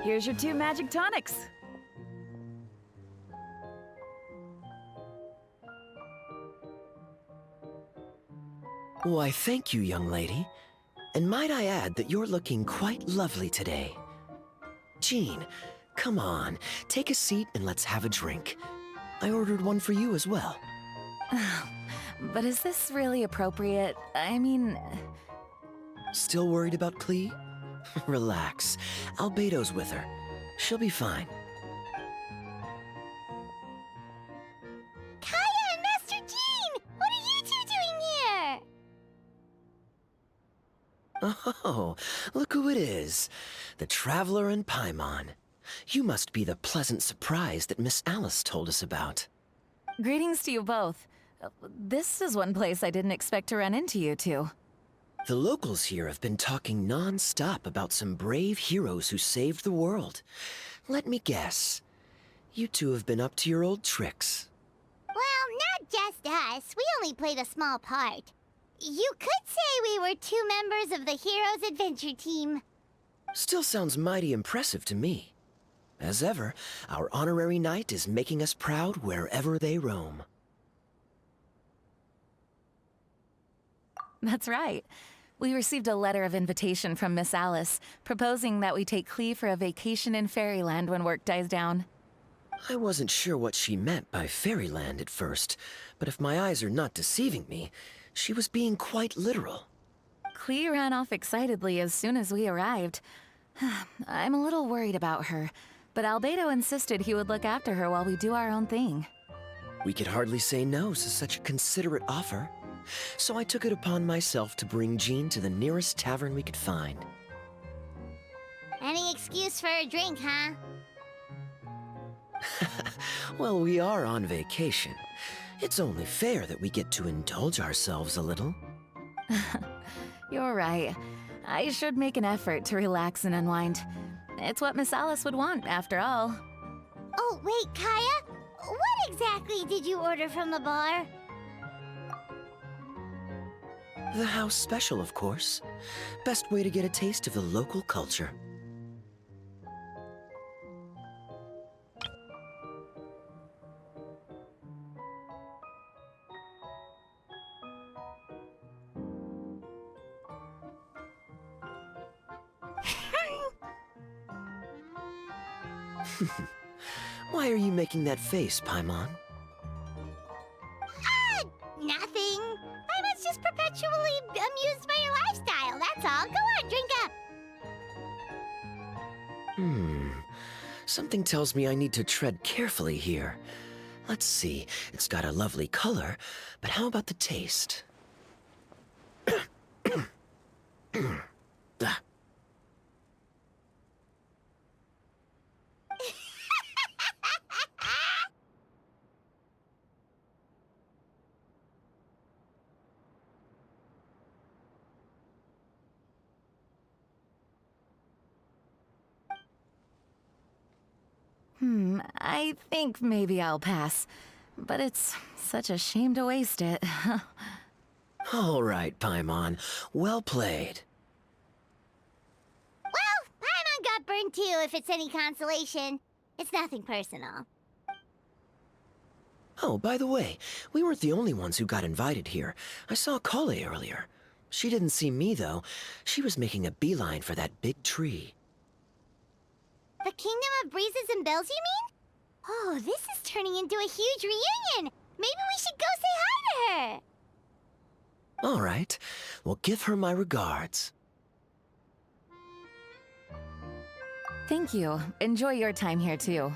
Here's your 2 magic tonics. Why, thank you, young lady. And might I add that you're looking quite lovely today. Jean, come on, take a seat and let's have a drink. I ordered one for you as well. But is this really appropriate? I mean... Still worried about Klee? Relax. Albedo's with her. She'll be fine. Kaeya and Master Jean! What are you two doing here? Oh, look who it is. The Traveler and Paimon. You must be the pleasant surprise that Miss Alice told us about. Greetings to you both. This is one place I didn't expect to run into you two. The locals here have been talking non-stop about some brave heroes who saved the world. Let me guess. You two have been up to your old tricks. Well, not just us. We only played a small part. You could say we were 2 members of the Heroes Adventure Team. Still sounds mighty impressive to me. As ever, our honorary knight is making us proud wherever they roam. That's right. We received a letter of invitation from Miss Alice, proposing that we take Klee for a vacation in Fairyland when work dies down. I wasn't sure what she meant by Fairyland at first, but if my eyes are not deceiving me, she was being quite literal. Klee ran off excitedly as soon as we arrived. I'm a little worried about her, but Albedo insisted he would look after her while we do our own thing. We could hardly say no to such a considerate offer, so I took it upon myself to bring Jean to the nearest tavern we could find. Any excuse for a drink, huh? Well, we are on vacation. It's only fair that we get to indulge ourselves a little. You're right. I should make an effort to relax and unwind. It's what Miss Alice would want, after all. Oh, wait, Kaeya? What exactly did you order from the bar? The house special, of course. Best way to get a taste of the local culture. Why are you making that face, Paimon? Nothing. I was just perpetually amused by your lifestyle, that's all. Go on, drink up. Something tells me I need to tread carefully here. Let's see, it's got a lovely color, but how about the taste? Ah. I think maybe I'll pass. But it's such a shame to waste it. All right, Paimon. Well played. Well, Paimon got burned too, if it's any consolation. It's nothing personal. Oh, by the way, we weren't the only ones who got invited here. I saw Collei earlier. She didn't see me, though. She was making a beeline for that big tree. The Kingdom of Breezes and Bells, you mean? Oh, this is turning into a huge reunion! Maybe we should go say hi to her! All right. Well, give her my regards. Thank you. Enjoy your time here, too.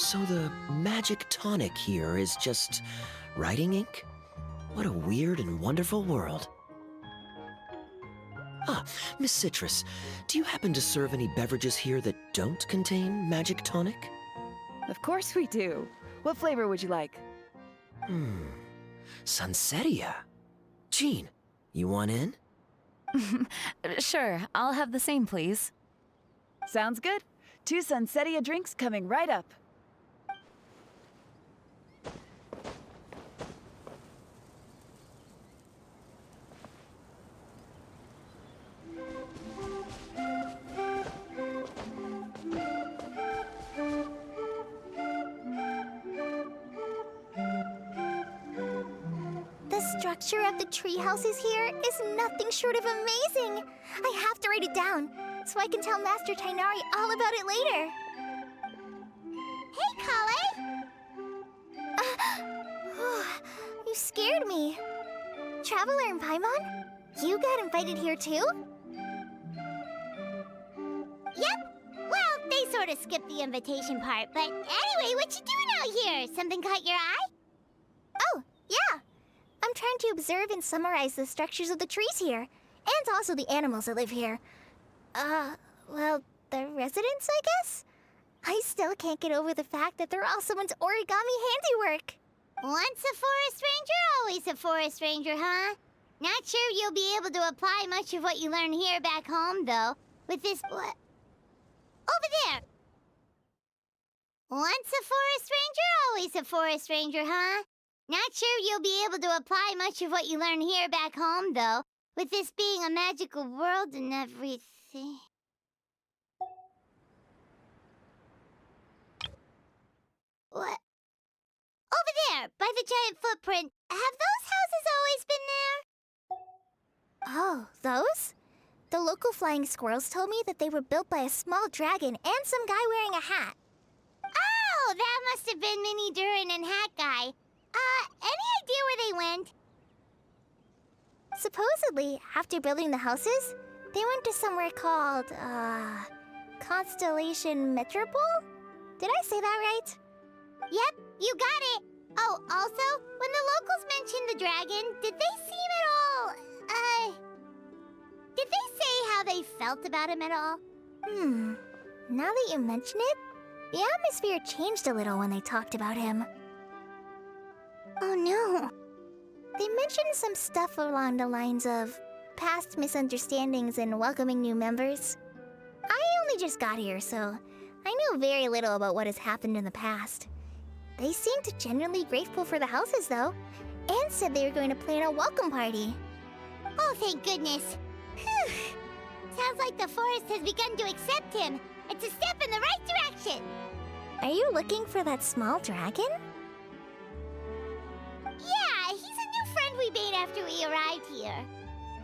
So the magic tonic here is just writing ink? What a weird and wonderful world. Ah, Miss Citrus, do you happen to serve any beverages here that don't contain magic tonic? Of course we do. What flavor would you like? Sunsettia. Jean, you want in? Sure, I'll have the same, please. Sounds good. 2 Sunsettia drinks coming right up. The structure of the tree houses here is nothing short of amazing. I have to write it down so I can tell Master Tighnari all about it later. Hey, Collei! You scared me. Traveler in Paimon? You got invited here too? Yep. Well, they sort of skipped the invitation part, but anyway, what you doing out here? Something caught your eye? Oh, yeah. I'm trying to observe and summarize the structures of the trees here, and also the animals that live here. Well, the residents, I guess? I still can't get over the fact that they're all someone's origami handiwork. Once a forest ranger, always a forest ranger, huh? Not sure you'll be able to apply much of what you learn here back home, though. With this... what? Over there! Once a forest ranger, always a forest ranger, huh? Not sure you'll be able to apply much of what you learn here back home, though. With this being a magical world and everything. What? Over there, by the giant footprint. Have those houses always been there? Oh, those? The local flying squirrels told me that they were built by a small dragon and some guy wearing a hat. Oh, that must have been Mini Durin and Hat Guy. Any idea where they went? Supposedly, after building the houses, they went to somewhere called, Constellation Metropole? Did I say that right? Yep, you got it. Oh, also, when the locals mentioned the dragon, did they seem at all, did they say how they felt about him at all? Now that you mention it, the atmosphere changed a little when they talked about him. Oh no. They mentioned some stuff along the lines of past misunderstandings and welcoming new members. I only just got here, so I know very little about what has happened in the past. They seemed genuinely grateful for the houses, though, and said they were going to plan a welcome party. Oh, thank goodness. Whew. Sounds like the forest has begun to accept him. It's a step in the right direction. Are you looking for that small dragon? Yeah, he's a new friend we made after we arrived here.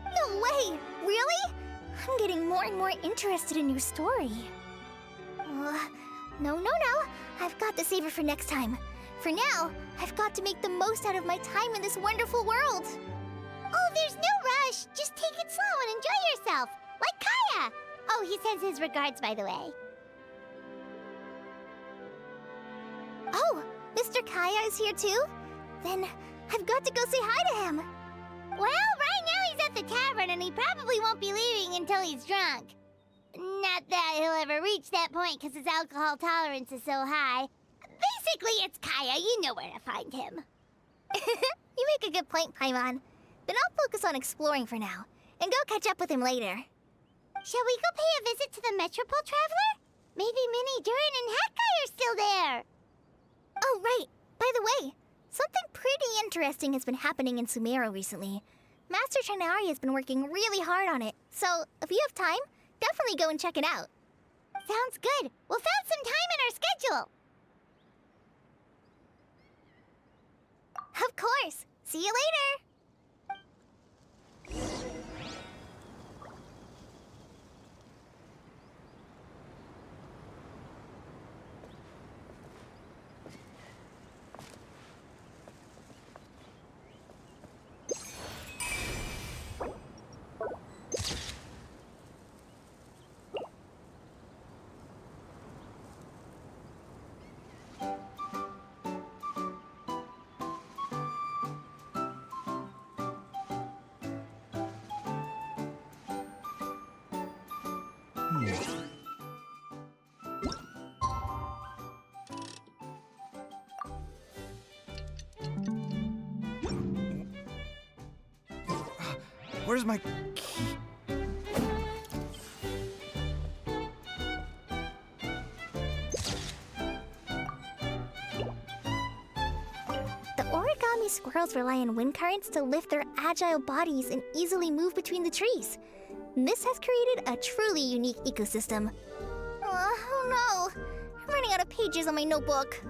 No way! Really? I'm getting more and more interested in your story. No. I've got to save it for next time. For now, I've got to make the most out of my time in this wonderful world. Oh, there's no rush. Just take it slow and enjoy yourself. Like Kaeya. Oh, he sends his regards, by the way. Oh, Mr. Kaeya is here too? Then I've got to go say hi to him. Well, right now he's at the tavern and he probably won't be leaving until he's drunk. Not that he'll ever reach that point because his alcohol tolerance is so high. Basically, it's Kaeya. You know where to find him. You make a good point, Paimon. Then I'll focus on exploring for now and go catch up with him later. Shall we go pay a visit to the Metropole Traveler? Maybe Mini, Durin, and Hat Guy are still there. Oh, right. By the way, something pretty interesting has been happening in Sumeru recently. Master Tighnari has been working really hard on it, so if you have time, definitely go and check it out. Sounds good. We'll find some time in our schedule. Of course. See you later. Where's my key? The origami squirrels rely on wind currents to lift their agile bodies and easily move between the trees. This has created a truly unique ecosystem. Oh no! I'm running out of pages on my notebook.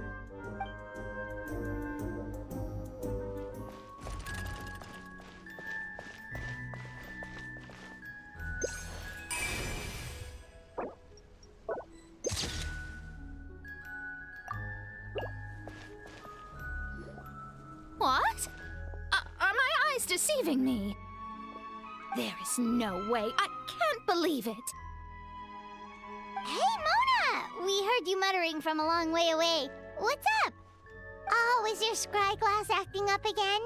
What? Are my eyes deceiving me? There is no way. I can't believe it. Hey, Mona! We heard you muttering from a long way away. What's up? Oh, is your scry glass acting up again?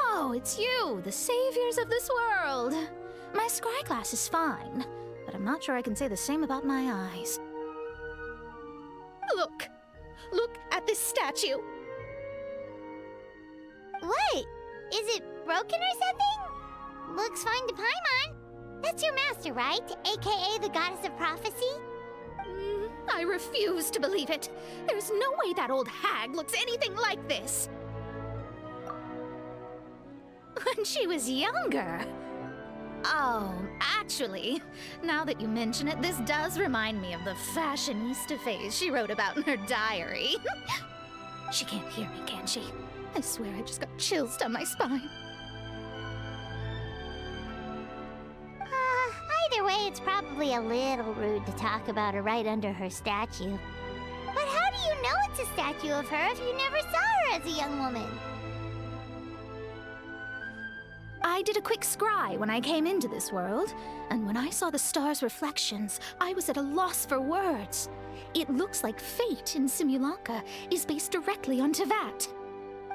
Oh, it's you, the saviors of this world. My scry glass is fine, but I'm not sure I can say the same about my eyes. Look! Look at this statue! What? Is it broken or something? Looks fine to Paimon. That's your master, right? AKA the goddess of prophecy? I refuse to believe it. There's no way that old hag looks anything like this. When she was younger. Oh, actually, now that you mention it, this does remind me of the fashionista phase she wrote about in her diary. She can't hear me, can she? I swear I just got chills down my spine. Either way, it's probably a little rude to talk about her right under her statue. But how do you know it's a statue of her if you never saw her as a young woman? I did a quick scry when I came into this world, and when I saw the star's reflections, I was at a loss for words. It looks like fate in Simulanka is based directly on Tevat.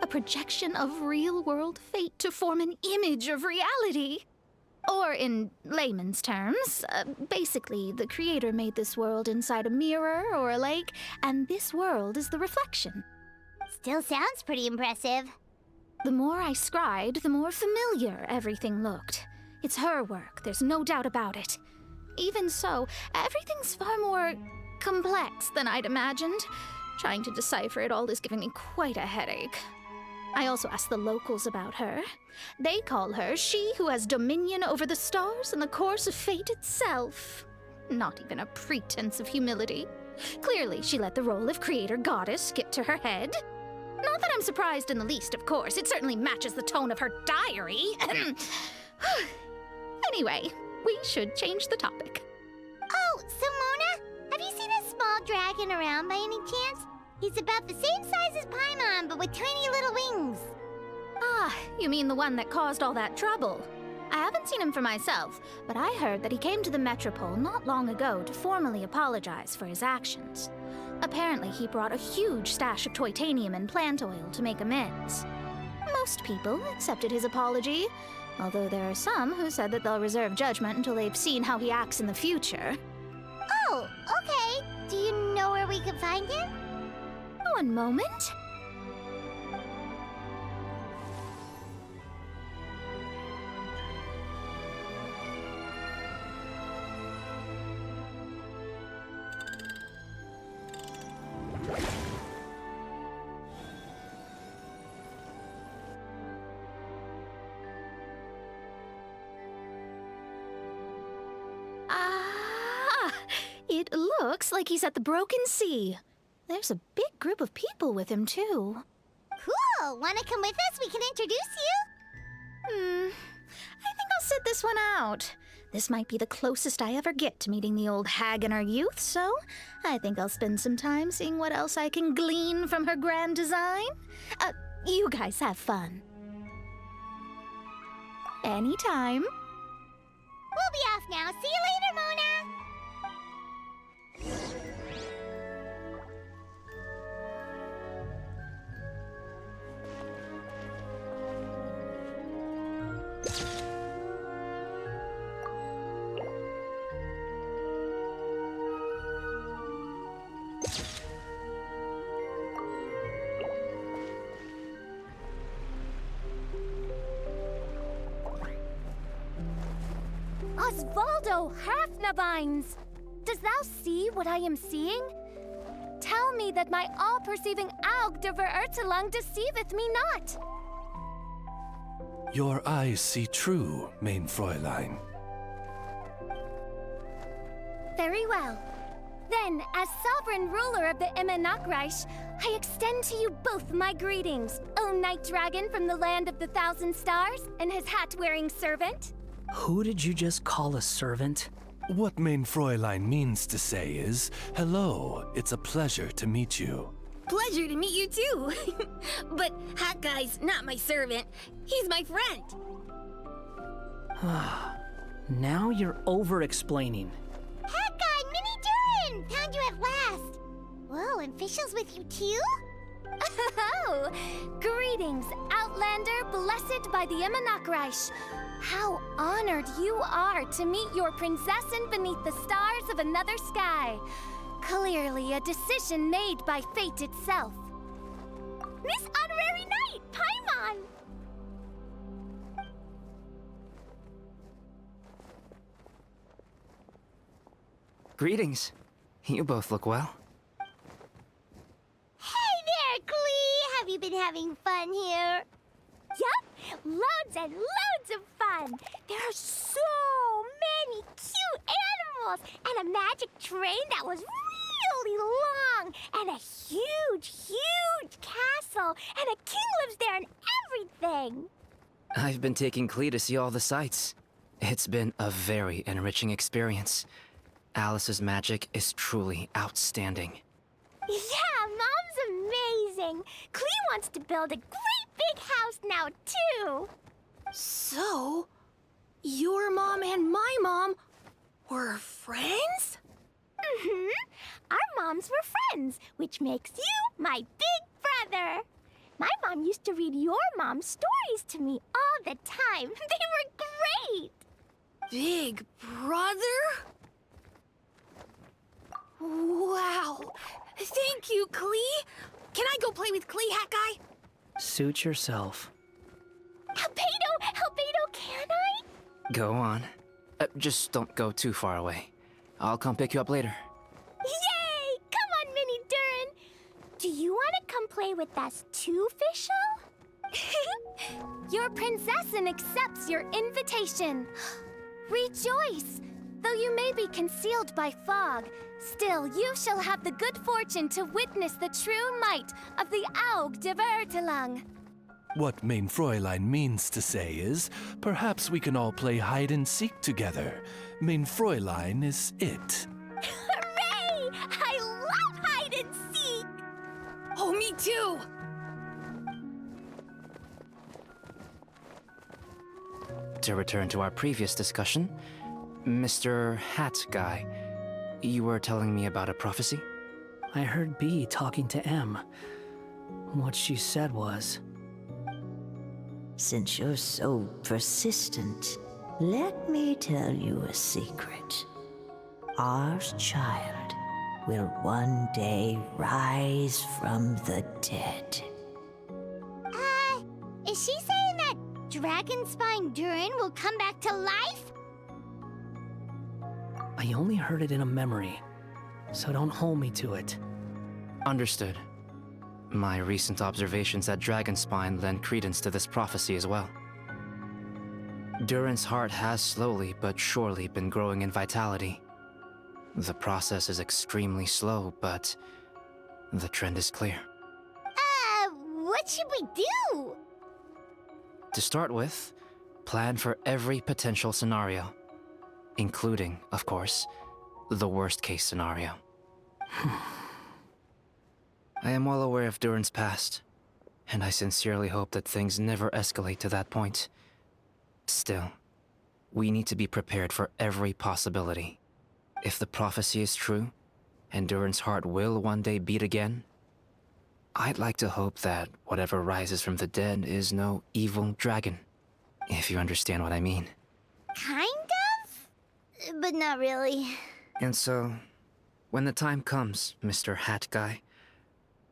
A projection of real-world fate to form an image of reality. Or in layman's terms, basically the creator made this world inside a mirror or a lake, and this world is the reflection. Still sounds pretty impressive. The more I scried, the more familiar everything looked. It's her work, there's no doubt about it. Even so, everything's far more complex than I'd imagined. Trying to decipher it all is giving me quite a headache. I also asked the locals about her. They call her she who has dominion over the stars and the course of fate itself. Not even a pretense of humility. Clearly, she let the role of creator goddess skip to her head. Not that I'm surprised in the least, of course. It certainly matches the tone of her diary. Anyway, we should change the topic. Oh, so Mona, have you seen a small dragon around by any chance? He's about the same size as Paimon, but with tiny little wings. Ah, you mean the one that caused all that trouble? I haven't seen him for myself, but I heard that he came to the Metropole not long ago to formally apologize for his actions. Apparently, he brought a huge stash of Toitanium and plant oil to make amends. Most people accepted his apology, although there are some who said that they'll reserve judgment until they've seen how he acts in the future. Oh, okay. Do you know where we can find him? One moment. It looks like he's at the Broken Sea. There's a big group of people with him, too. Cool! Wanna come with us? We can introduce you? I think I'll sit this one out. This might be the closest I ever get to meeting the old hag in her youth, so I think I'll spend some time seeing what else I can glean from her grand design. You guys have fun. Anytime. We'll be off now. See you later, Mona! Osvaldo Hafnabines! Does thou see what I am seeing? Tell me that my all-perceiving Aug de Verurtelang deceiveth me not. Your eyes see true, mein Fräulein. Very well. Then, as sovereign ruler of the Immenachreich, I extend to you both my greetings, O Night Dragon from the land of the Thousand Stars, and his hat-wearing servant. Who did you just call a servant? What mein Fräulein means to say is, hello, it's a pleasure to meet you. Pleasure to meet you too. But Hat Guy's not my servant. He's my friend. Now you're over-explaining. Hat Guy, Mini Durin! Found you at last. Whoa, and Fischl's with you too? Oh, greetings, Outlander blessed by the Immenachreich. How honored you are to meet your prinzessin beneath the stars of another sky. Clearly a decision made by fate itself. Miss Honorary Knight, Paimon! Greetings. You both look well. Hey there, Klee! Have you been having fun here? Yup! Loads and loads of fun! There are so many cute animals! And a magic train that was really long! And a huge, huge castle! And a king lives there and everything! I've been taking Klee to see all the sights. It's been a very enriching experience. Alice's magic is truly outstanding. Yeah, Mom's amazing! Klee wants to build a great big house now, too! So, your mom and my mom were friends? Mm-hmm. Our moms were friends, which makes you my big brother. My mom used to read your mom's stories to me all the time. They were great! Big brother? Wow. Thank you, Klee. Can I go play with Klee, Hat Guy? Suit yourself. Albedo, can I? Go on. Just don't go too far away. I'll come pick you up later. Yay! Come on, Mini Durin. Do you want to come play with us too, Fischl? Your prinzessin accepts your invitation. Rejoice! Though you may be concealed by fog, still you shall have the good fortune to witness the true might of the Aug de Verurtelang. What mein Fräulein means to say is, perhaps we can all play hide and seek together. Mein Fräulein is it. Hooray! I love hide and seek! Oh, me too. To return to our previous discussion, Mr. Hat Guy, you were telling me about a prophecy? I heard B talking to M. What she said was... Since you're so persistent, let me tell you a secret. Our child will one day rise from the dead. Is she saying that Dragonspine Durin will come back to life? I only heard it in a memory, so don't hold me to it. Understood. My recent observations at Dragonspine lend credence to this prophecy as well. Durin's heart has slowly but surely been growing in vitality. The process is extremely slow, but the trend is clear. What should we do? To start with, plan for every potential scenario, including, of course, the worst-case scenario. I am well aware of Durin's past, and I sincerely hope that things never escalate to that point. Still, we need to be prepared for every possibility. If the prophecy is true, and Durin's heart will one day beat again, I'd like to hope that whatever rises from the dead is no evil dragon, if you understand what I mean. Kind of? But not really. And so, when the time comes, Mr. Hat Guy,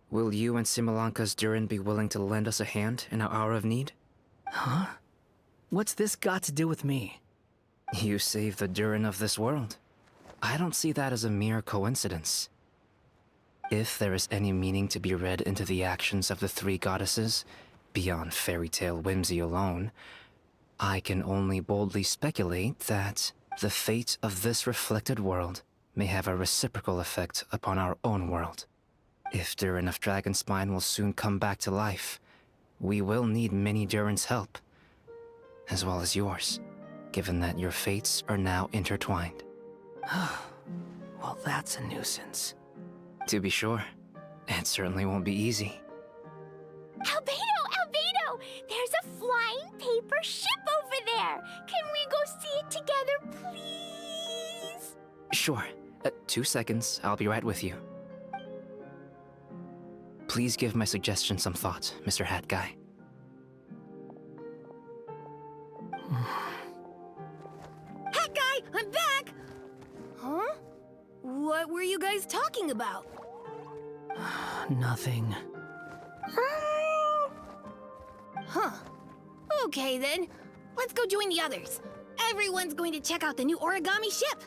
will you and Simolanka's Durin be willing to lend us a hand in our hour of need? Huh? What's this got to do with me? You saved the Durin of this world. I don't see that as a mere coincidence. If there is any meaning to be read into the actions of the three goddesses, beyond fairy tale whimsy alone, I can only boldly speculate that the fate of this reflected world may have a reciprocal effect upon our own world. If Durin of Dragonspine will soon come back to life, we will need many Durin's help, as well as yours, given that your fates are now intertwined. Well, that's a nuisance. To be sure, it certainly won't be easy. Albedo! There's a flying paper ship over there! Can we go see it together, please? Sure. 2 seconds, I'll be right with you. Please give my suggestion some thought, Mr. Hat Guy. Hat Guy, I'm back! Huh? What were you guys talking about? Nothing. Huh. Okay then. Let's go join the others. Everyone's going to check out the new origami ship.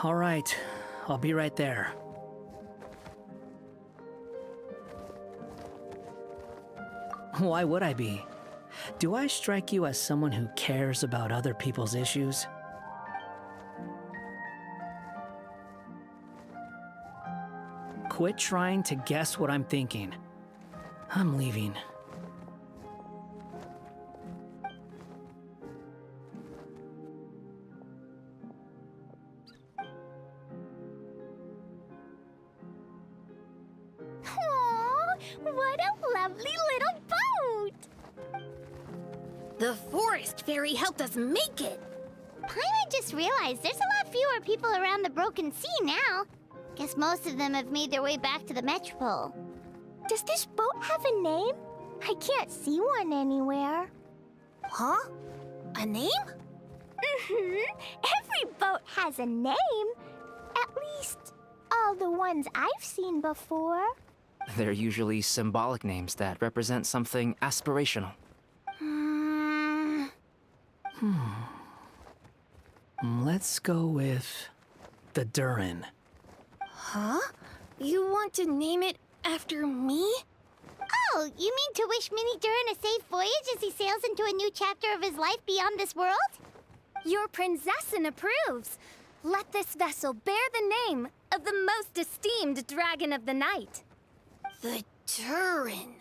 All right, I'll be right there. Why would I be? Do I strike you as someone who cares about other people's issues? Quit trying to guess what I'm thinking. I'm leaving. Aww, what a lovely little boat! The forest fairy helped us make it. Paimon just realized there's a lot fewer people around the Broken Sea now. Guess most of them have made their way back to the Metropole. Does this boat have a name? I can't see one anywhere. Huh? A name? Every boat has a name. At least, all the ones I've seen before. They're usually symbolic names that represent something aspirational. Let's go with the Durin. Huh? You want to name it after me? Oh, you mean to wish Mini Durin a safe voyage as he sails into a new chapter of his life beyond this world? Your princessin approves. Let this vessel bear the name of the most esteemed dragon of the night. The Durin.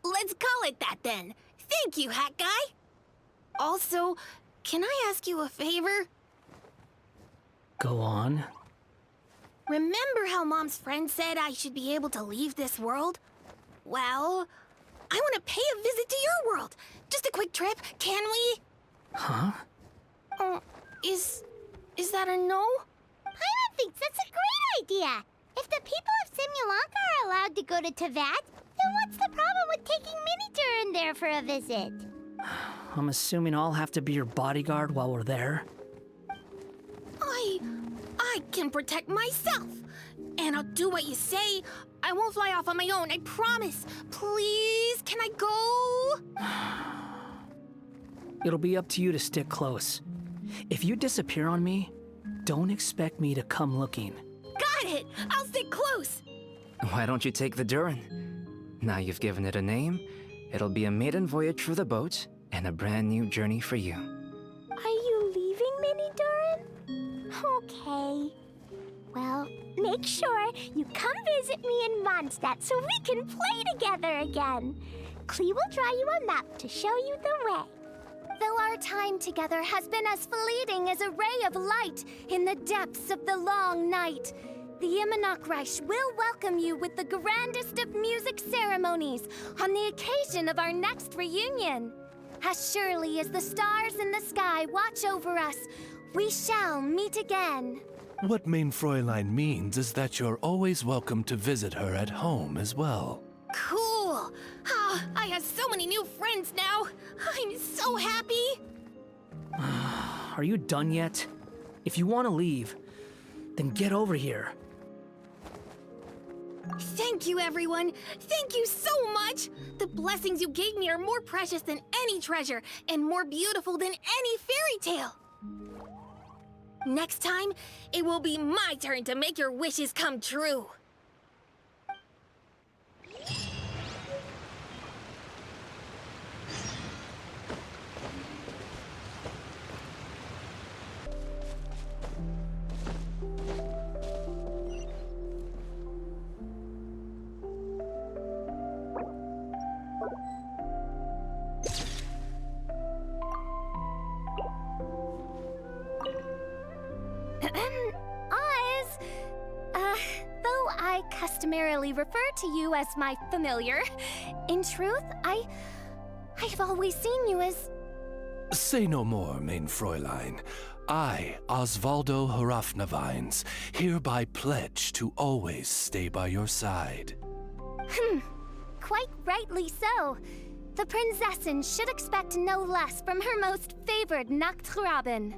Let's call it that then. Thank you, Hat Guy. Also, can I ask you a favor? Go on. Remember how Mom's friend said I should be able to leave this world? Well, I want to pay a visit to your world. Just a quick trip, can we? Huh? Is that a no? Paimon thinks that's a great idea. If the people of Simulanka are allowed to go to Teyvat, then what's the problem with taking Mini Durin there for a visit? I'm assuming I'll have to be your bodyguard while we're there. I can protect myself. And I'll do what you say. I won't fly off on my own, I promise. Please, can I go? It'll be up to you to stick close. If you disappear on me, don't expect me to come looking. Got it! I'll stick close. Why don't you take the Durin? Now you've given it a name, it'll be a maiden voyage for the boat and a brand new journey for you. Are you leaving, Mini Durin? Okay. Well, make sure you come visit me in Mondstadt so we can play together again. Klee will draw you a map to show you the way. Though our time together has been as fleeting as a ray of light in the depths of the long night, the Immonokreich will welcome you with the grandest of music ceremonies on the occasion of our next reunion. As surely as the stars in the sky watch over us, we shall meet again. What Mein Fräulein means is that you're always welcome to visit her at home as well. Cool. I have so many new friends now. I'm so happy. Are you done yet? If you want to leave, then get over here. Thank you, everyone! Thank you so much! The blessings you gave me are more precious than any treasure, and more beautiful than any fairy tale! Next time, it will be my turn to make your wishes come true! Oz! Though I customarily refer to you as my familiar, in truth, I have always seen you as... Say no more, mein Fräulein. I, Osvaldo Hrafnavines, hereby pledge to always stay by your side. Quite rightly so. The Prinzessin should expect no less from her most favored Nachtraben.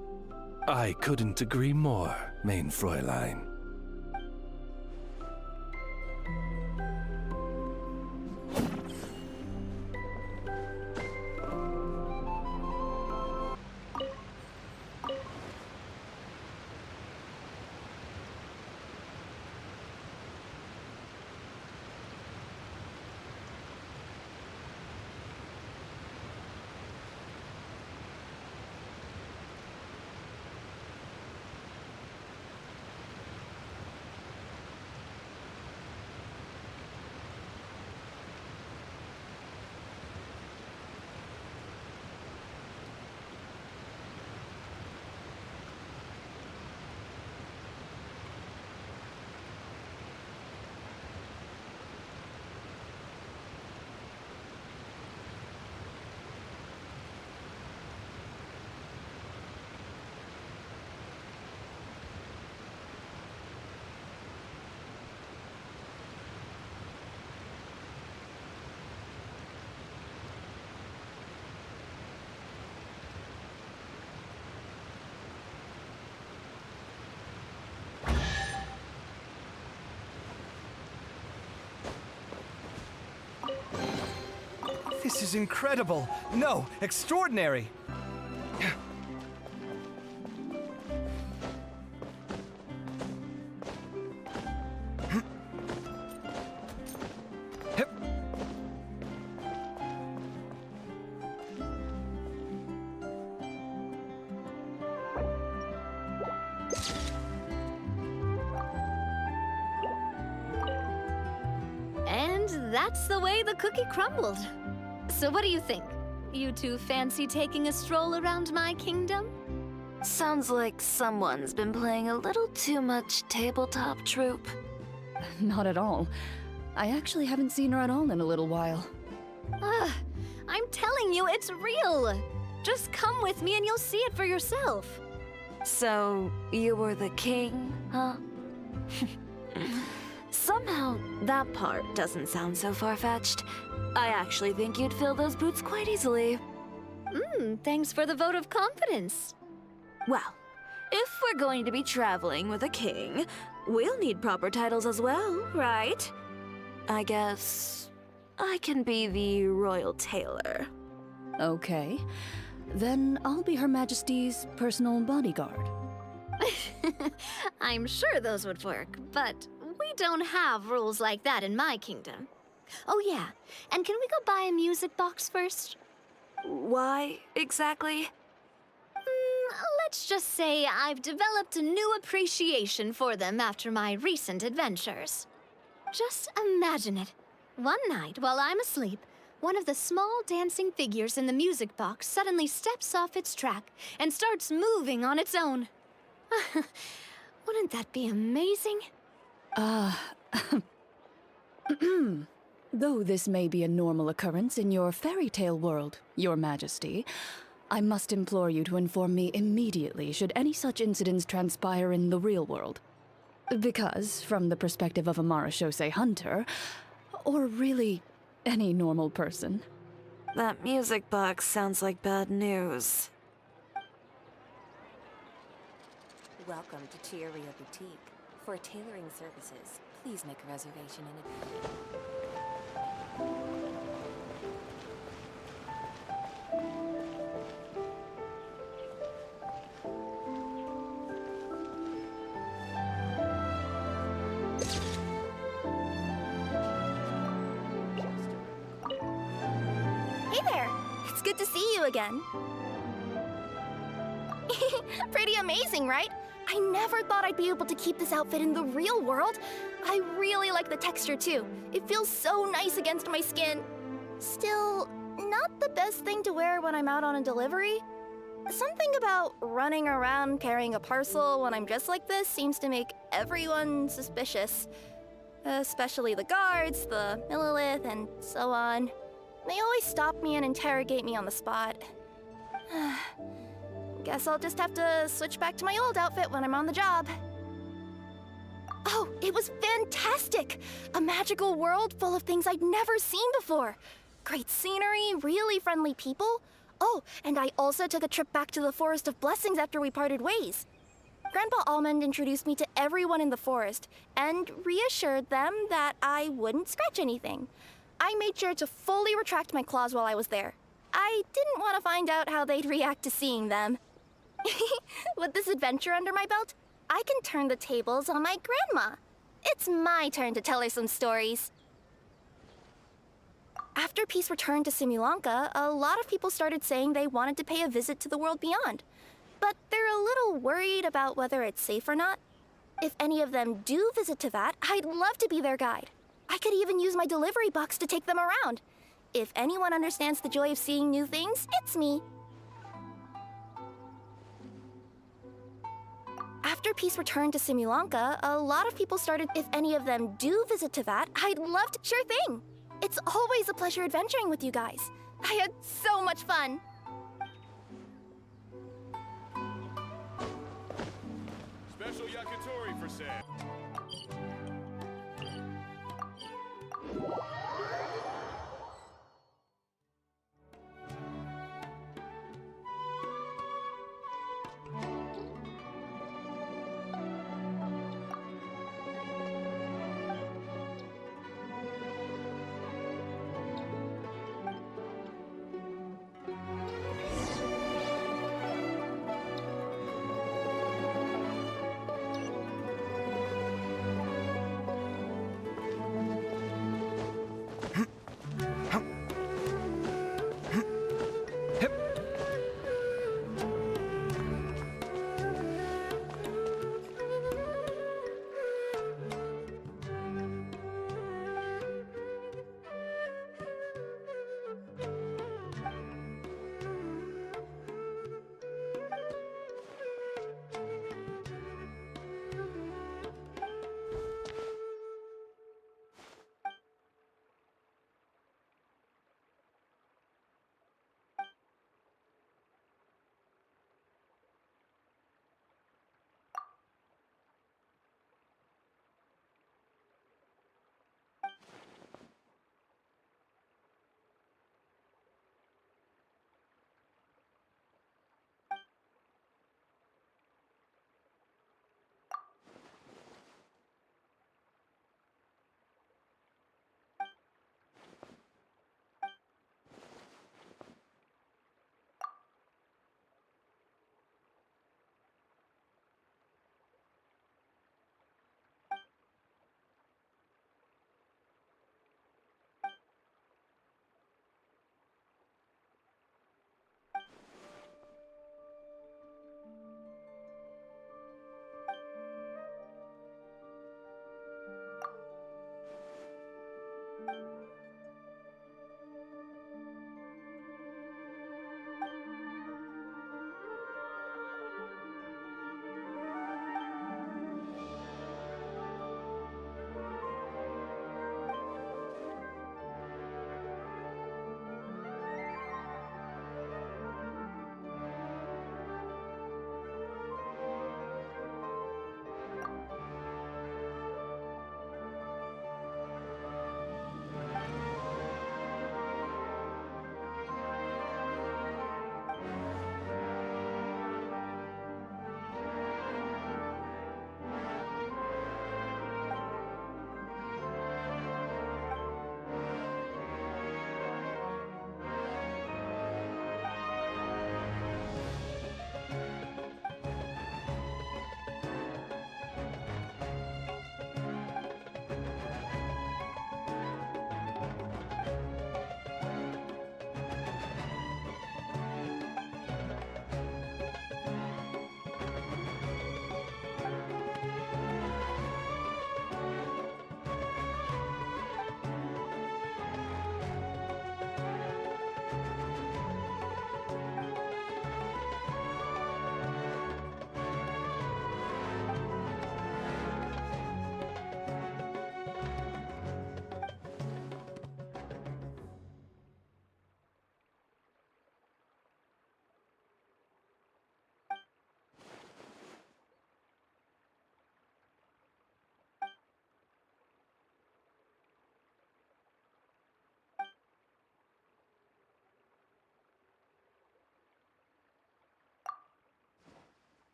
I couldn't agree more, mein Fräulein. This is incredible! No, extraordinary! And that's the way the cookie crumbled. So what do you think? You two fancy taking a stroll around my kingdom? Sounds like someone's been playing a little too much tabletop troop. Not at all. I actually haven't seen her at all in a little while. I'm telling you, it's real. Just come with me and you'll see it for yourself. So, you were the king, huh? Somehow, that part doesn't sound so far-fetched. I actually think you'd fill those boots quite easily. Thanks for the vote of confidence. Well, if we're going to be traveling with a king, we'll need proper titles as well, right? I guess I can be the royal tailor. Okay. Then I'll be Her Majesty's personal bodyguard. I'm sure those would work, but we don't have rules like that in my kingdom. Oh yeah, and can we go buy a music box first? Why, exactly? Let's just say I've developed a new appreciation for them after my recent adventures. Just imagine it. One night, while I'm asleep, one of the small dancing figures in the music box suddenly steps off its track and starts moving on its own. Wouldn't that be amazing? Though this may be a normal occurrence in your fairy tale world, Your Majesty, I must implore you to inform me immediately should any such incidents transpire in the real world. Because, from the perspective of a Marachose hunter, or really any normal person. That music box sounds like bad news. Welcome to Chiori Boutique. For tailoring services, Please make a reservation in advance. Hey there! It's good to see you again. Pretty amazing, right? I never thought I'd be able to keep this outfit in the real world. I really like the texture too. It feels so nice against my skin. Still, not the best thing to wear when I'm out on a delivery. Something about running around carrying a parcel when I'm dressed like this seems to make everyone suspicious. Especially the guards, the Millilith, and so on. They always stop me and interrogate me on the spot. Guess I'll just have to switch back to my old outfit when I'm on the job. Oh, it was fantastic! A magical world full of things I'd never seen before. Great scenery, really friendly people. Oh, and I also took a trip back to the Forest of Blessings after we parted ways. Grandpa Almond introduced me to everyone in the forest and reassured them that I wouldn't scratch anything. I made sure to fully retract my claws while I was there. I didn't want to find out how they'd react to seeing them. With this adventure under my belt, I can turn the tables on my grandma. It's my turn to tell her some stories. After peace returned to Simulanka, a lot of people started saying they wanted to pay a visit to the world beyond. But they're a little worried about whether it's safe or not. If any of them do visit to that, I'd love to be their guide. I could even use my delivery box to take them around. If anyone understands the joy of seeing new things, it's me. After peace returned to Simulanka, a lot of people started. If any of them do visit to that, I'd love to. Sure thing! It's always a pleasure adventuring with you guys. I had so much fun. Special yakitori for sale.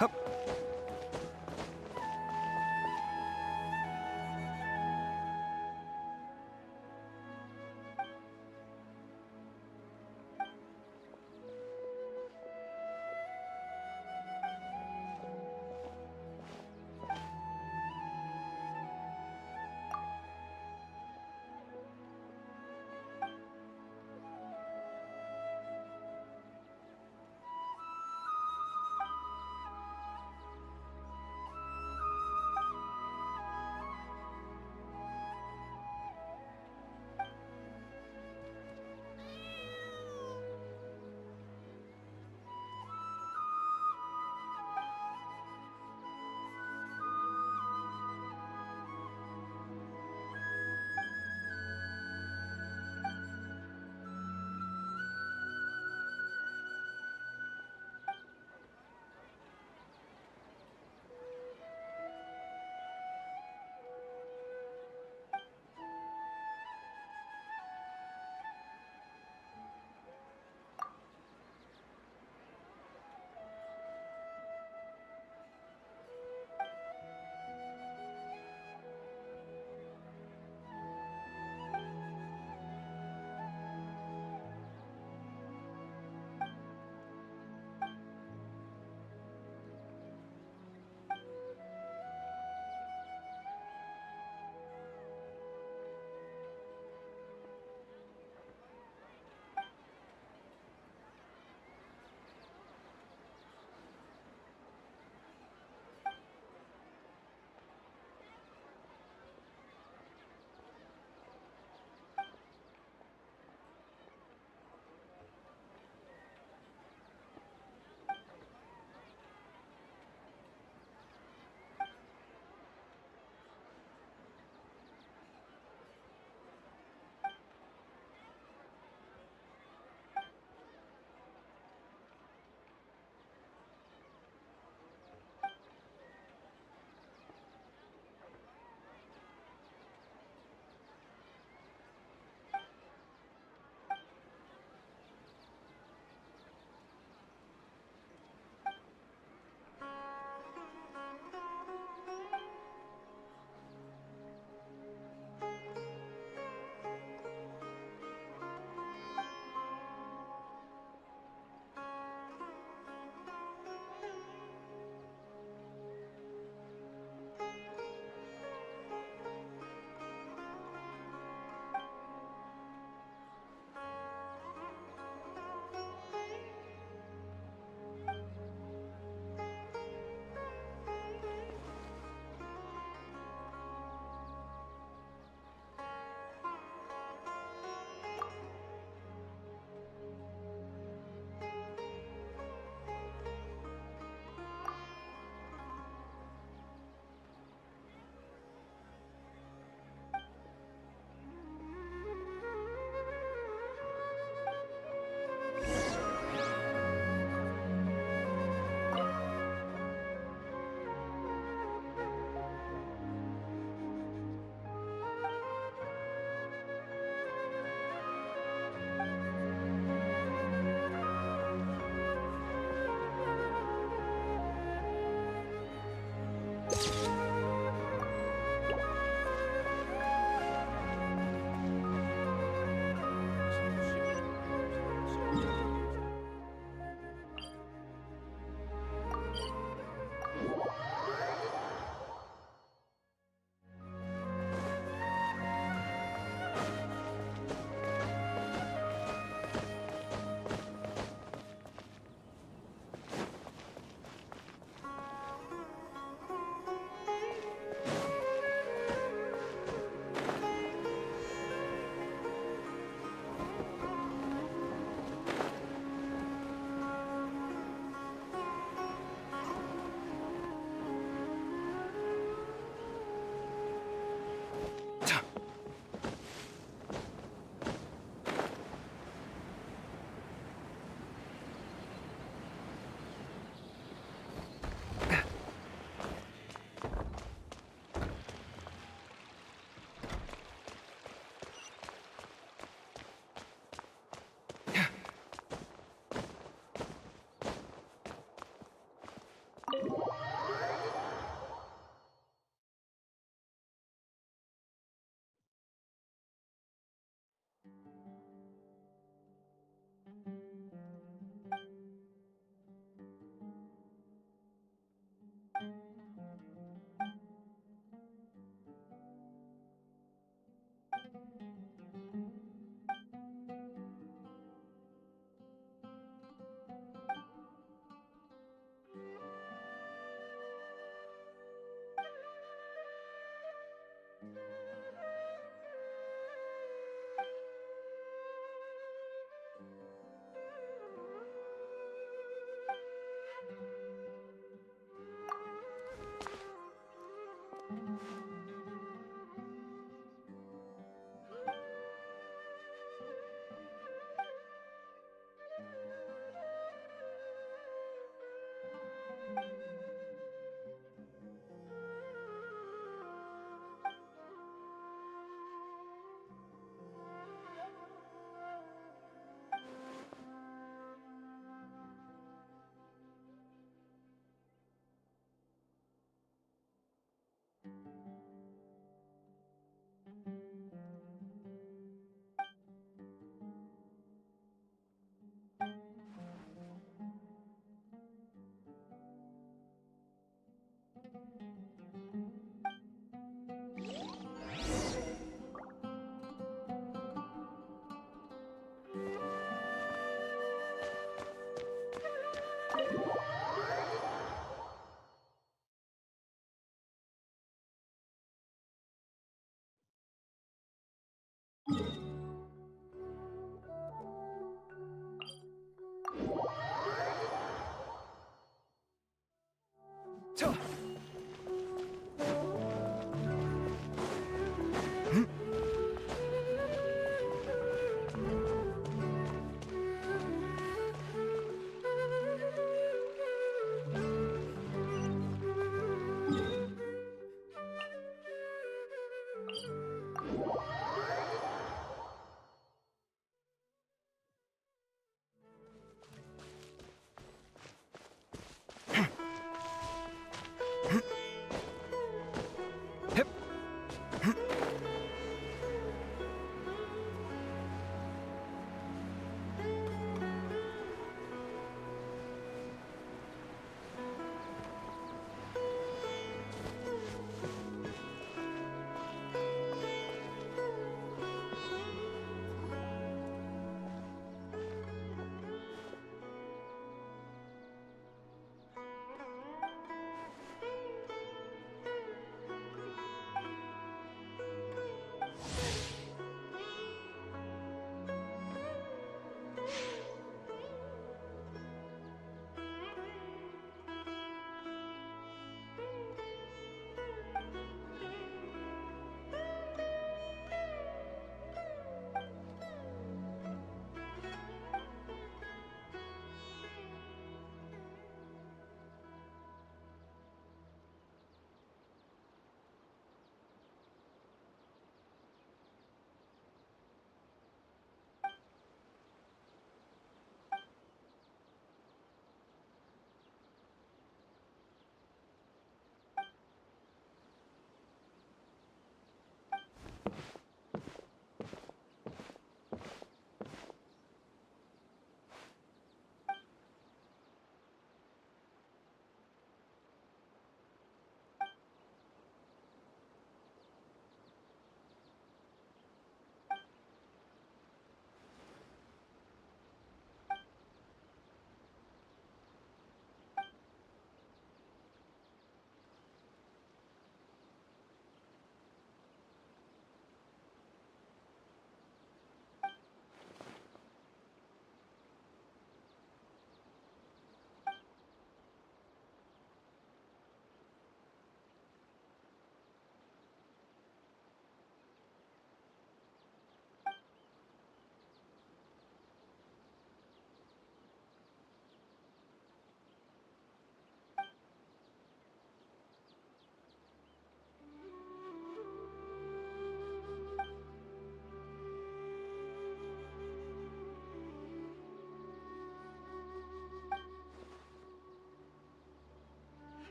Hup.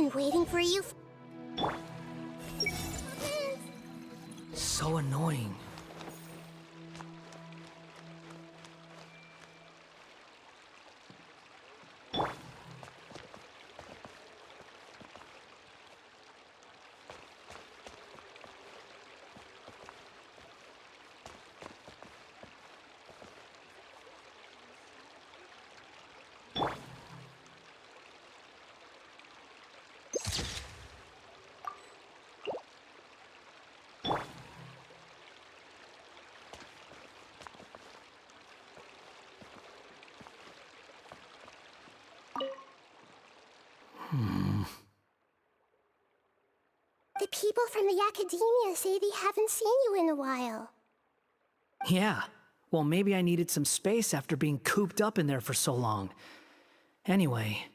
been waiting for you. So annoying. The people from the academia say they haven't seen you in a while. Yeah, well, maybe I needed some space after being cooped up in there for so long. Anyway,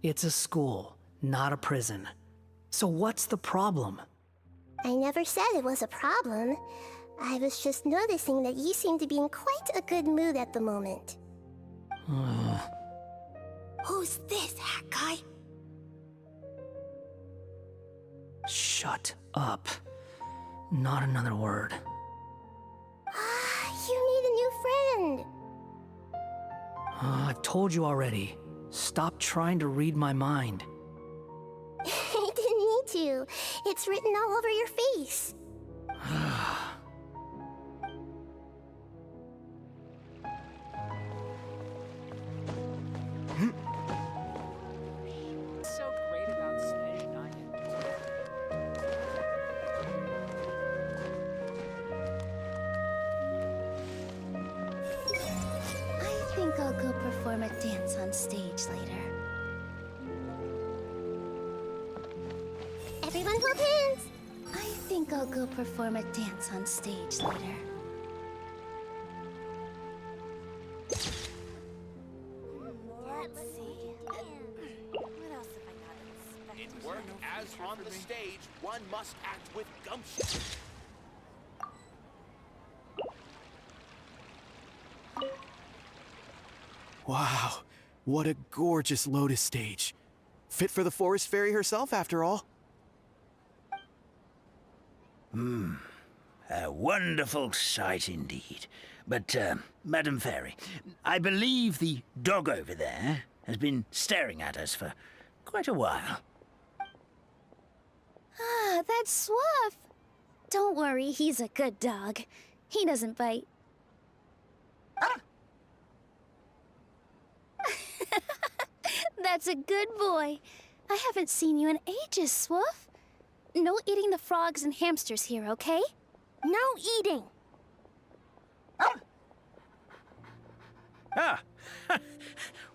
it's a school, not a prison. So what's the problem? I never said it was a problem. I was just noticing that you seem to be in quite a good mood at the moment. Who's this, hat guy? Shut up. Not another word. You need a new friend. I've told you already. Stop trying to read my mind. I didn't need to. It's written all over your face. So great about Sledge I think I'll go perform a dance on stage later. Everyone hold hands! I think I'll go perform a dance on stage later. Let's see. What else have I got? In work as on the stage, one must act with gumption. Wow, what a gorgeous lotus stage. Fit for the forest fairy herself, after all. A wonderful sight indeed. But, Madam Fairy, I believe the dog over there has been staring at us for quite a while. Ah, that's Swuff. Don't worry, he's a good dog. He doesn't bite. That's a good boy. I haven't seen you in ages, Swuff. No eating the frogs and hamsters here, okay? No eating! Ah!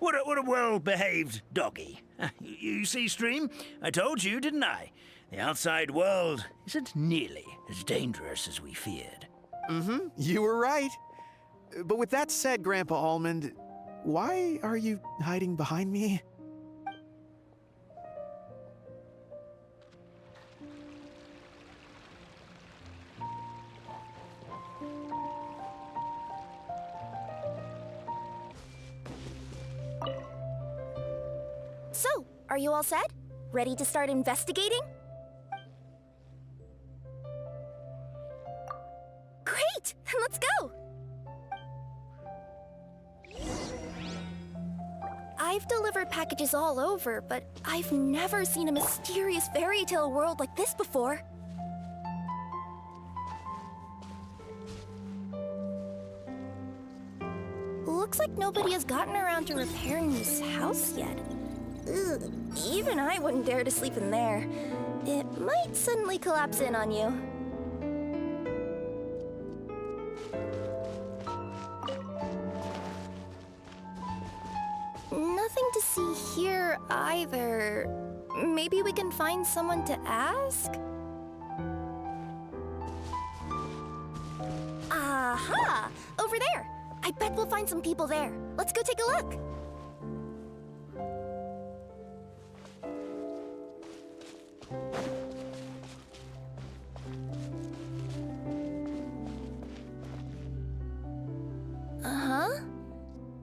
What a well-behaved doggy. You see, Stream? I told you, didn't I? The outside world isn't nearly as dangerous as we feared. You were right. But with that said, Grandpa Almond, why are you hiding behind me? So, are you all set? Ready to start investigating? Great! Then let's go! I've delivered packages all over, but I've never seen a mysterious fairy tale world like this before. Looks like nobody has gotten around to repairing this house yet. Ugh, even I wouldn't dare to sleep in there. It might suddenly collapse in on you. Nothing to see here either. Maybe we can find someone to ask? Aha! Over there! I bet we'll find some people there. Let's go take a look.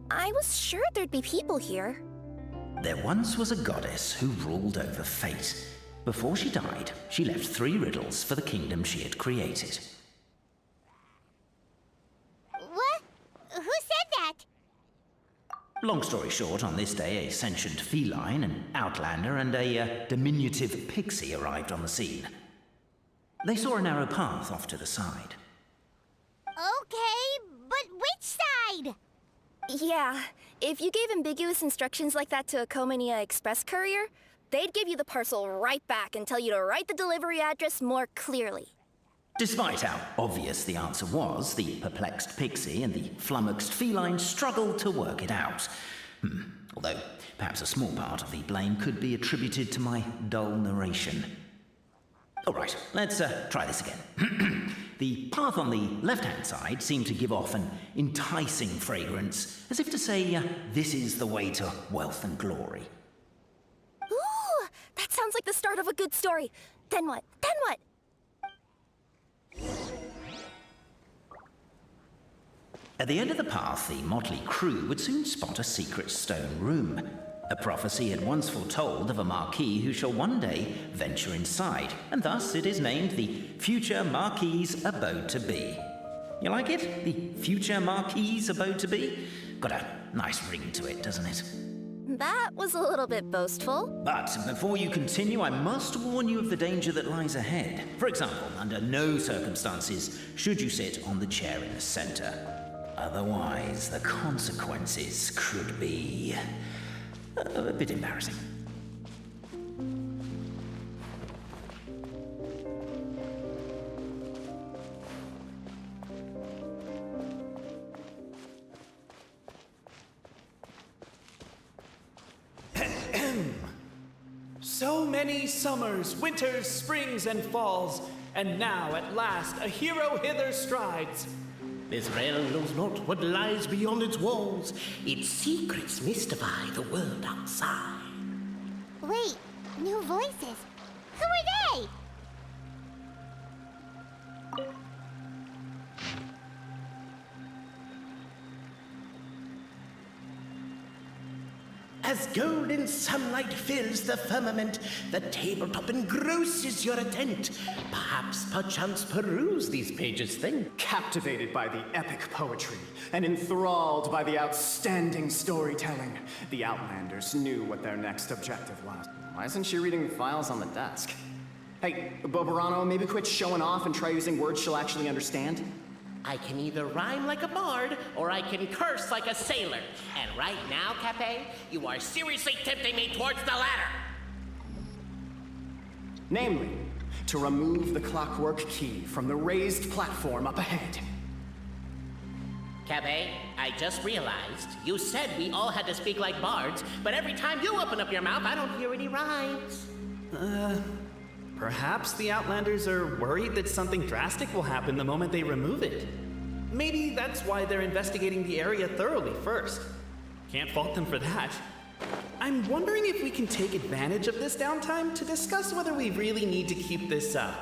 I was sure there'd be people here. There once was a goddess who ruled over fate. Before she died, she left 3 riddles for the kingdom she had created. What? Who said that? Long story short, on this day, a sentient feline, an outlander, and a diminutive pixie arrived on the scene. They saw a narrow path off to the side. Okay, but which side? Yeah, if you gave ambiguous instructions like that to a Comania Express courier, they'd give you the parcel right back and tell you to write the delivery address more clearly. Despite how obvious the answer was, the perplexed pixie and the flummoxed feline struggled to work it out. Although, perhaps a small part of the blame could be attributed to my dull narration. All right, let's try this again. The path on the left-hand side seemed to give off an enticing fragrance, as if to say, this is the way to wealth and glory. Ooh, that sounds like the start of a good story. Then what? Then what? At the end of the path, the motley crew would soon spot a secret stone room. A prophecy had once foretold of a Marquis who shall one day venture inside, and thus it is named the Future Marquis's Abode to Be. You like it? The Future Marquis's Abode to Be? Got a nice ring to it, doesn't it? That was a little bit boastful. But before you continue, I must warn you of the danger that lies ahead. For example, under no circumstances should you sit on the chair in the center. Otherwise, the consequences could be a bit embarrassing. So many summers, winters, springs, and falls, and now at last a hero hither strides. This realm knows not what lies beyond its walls. Its secrets mystify the world outside. Wait, new voices. Who are they? As golden sunlight fills the firmament, the tabletop engrosses your attent. Perchance peruse these pages think. Captivated by the epic poetry and enthralled by the outstanding storytelling, the Outlanders knew what their next objective was. Why isn't she reading the files on the desk? Hey, Bobarano, maybe quit showing off and try using words she'll actually understand? I can either rhyme like a bard, or I can curse like a sailor. And right now, Kaeya, you are seriously tempting me towards the latter. Namely, to remove the clockwork key from the raised platform up ahead. Kaeya, I just realized you said we all had to speak like bards, but every time you open up your mouth, I don't hear any rhymes. Perhaps the Outlanders are worried that something drastic will happen the moment they remove it. Maybe that's why they're investigating the area thoroughly first. Can't fault them for that. I'm wondering if we can take advantage of this downtime to discuss whether we really need to keep this up.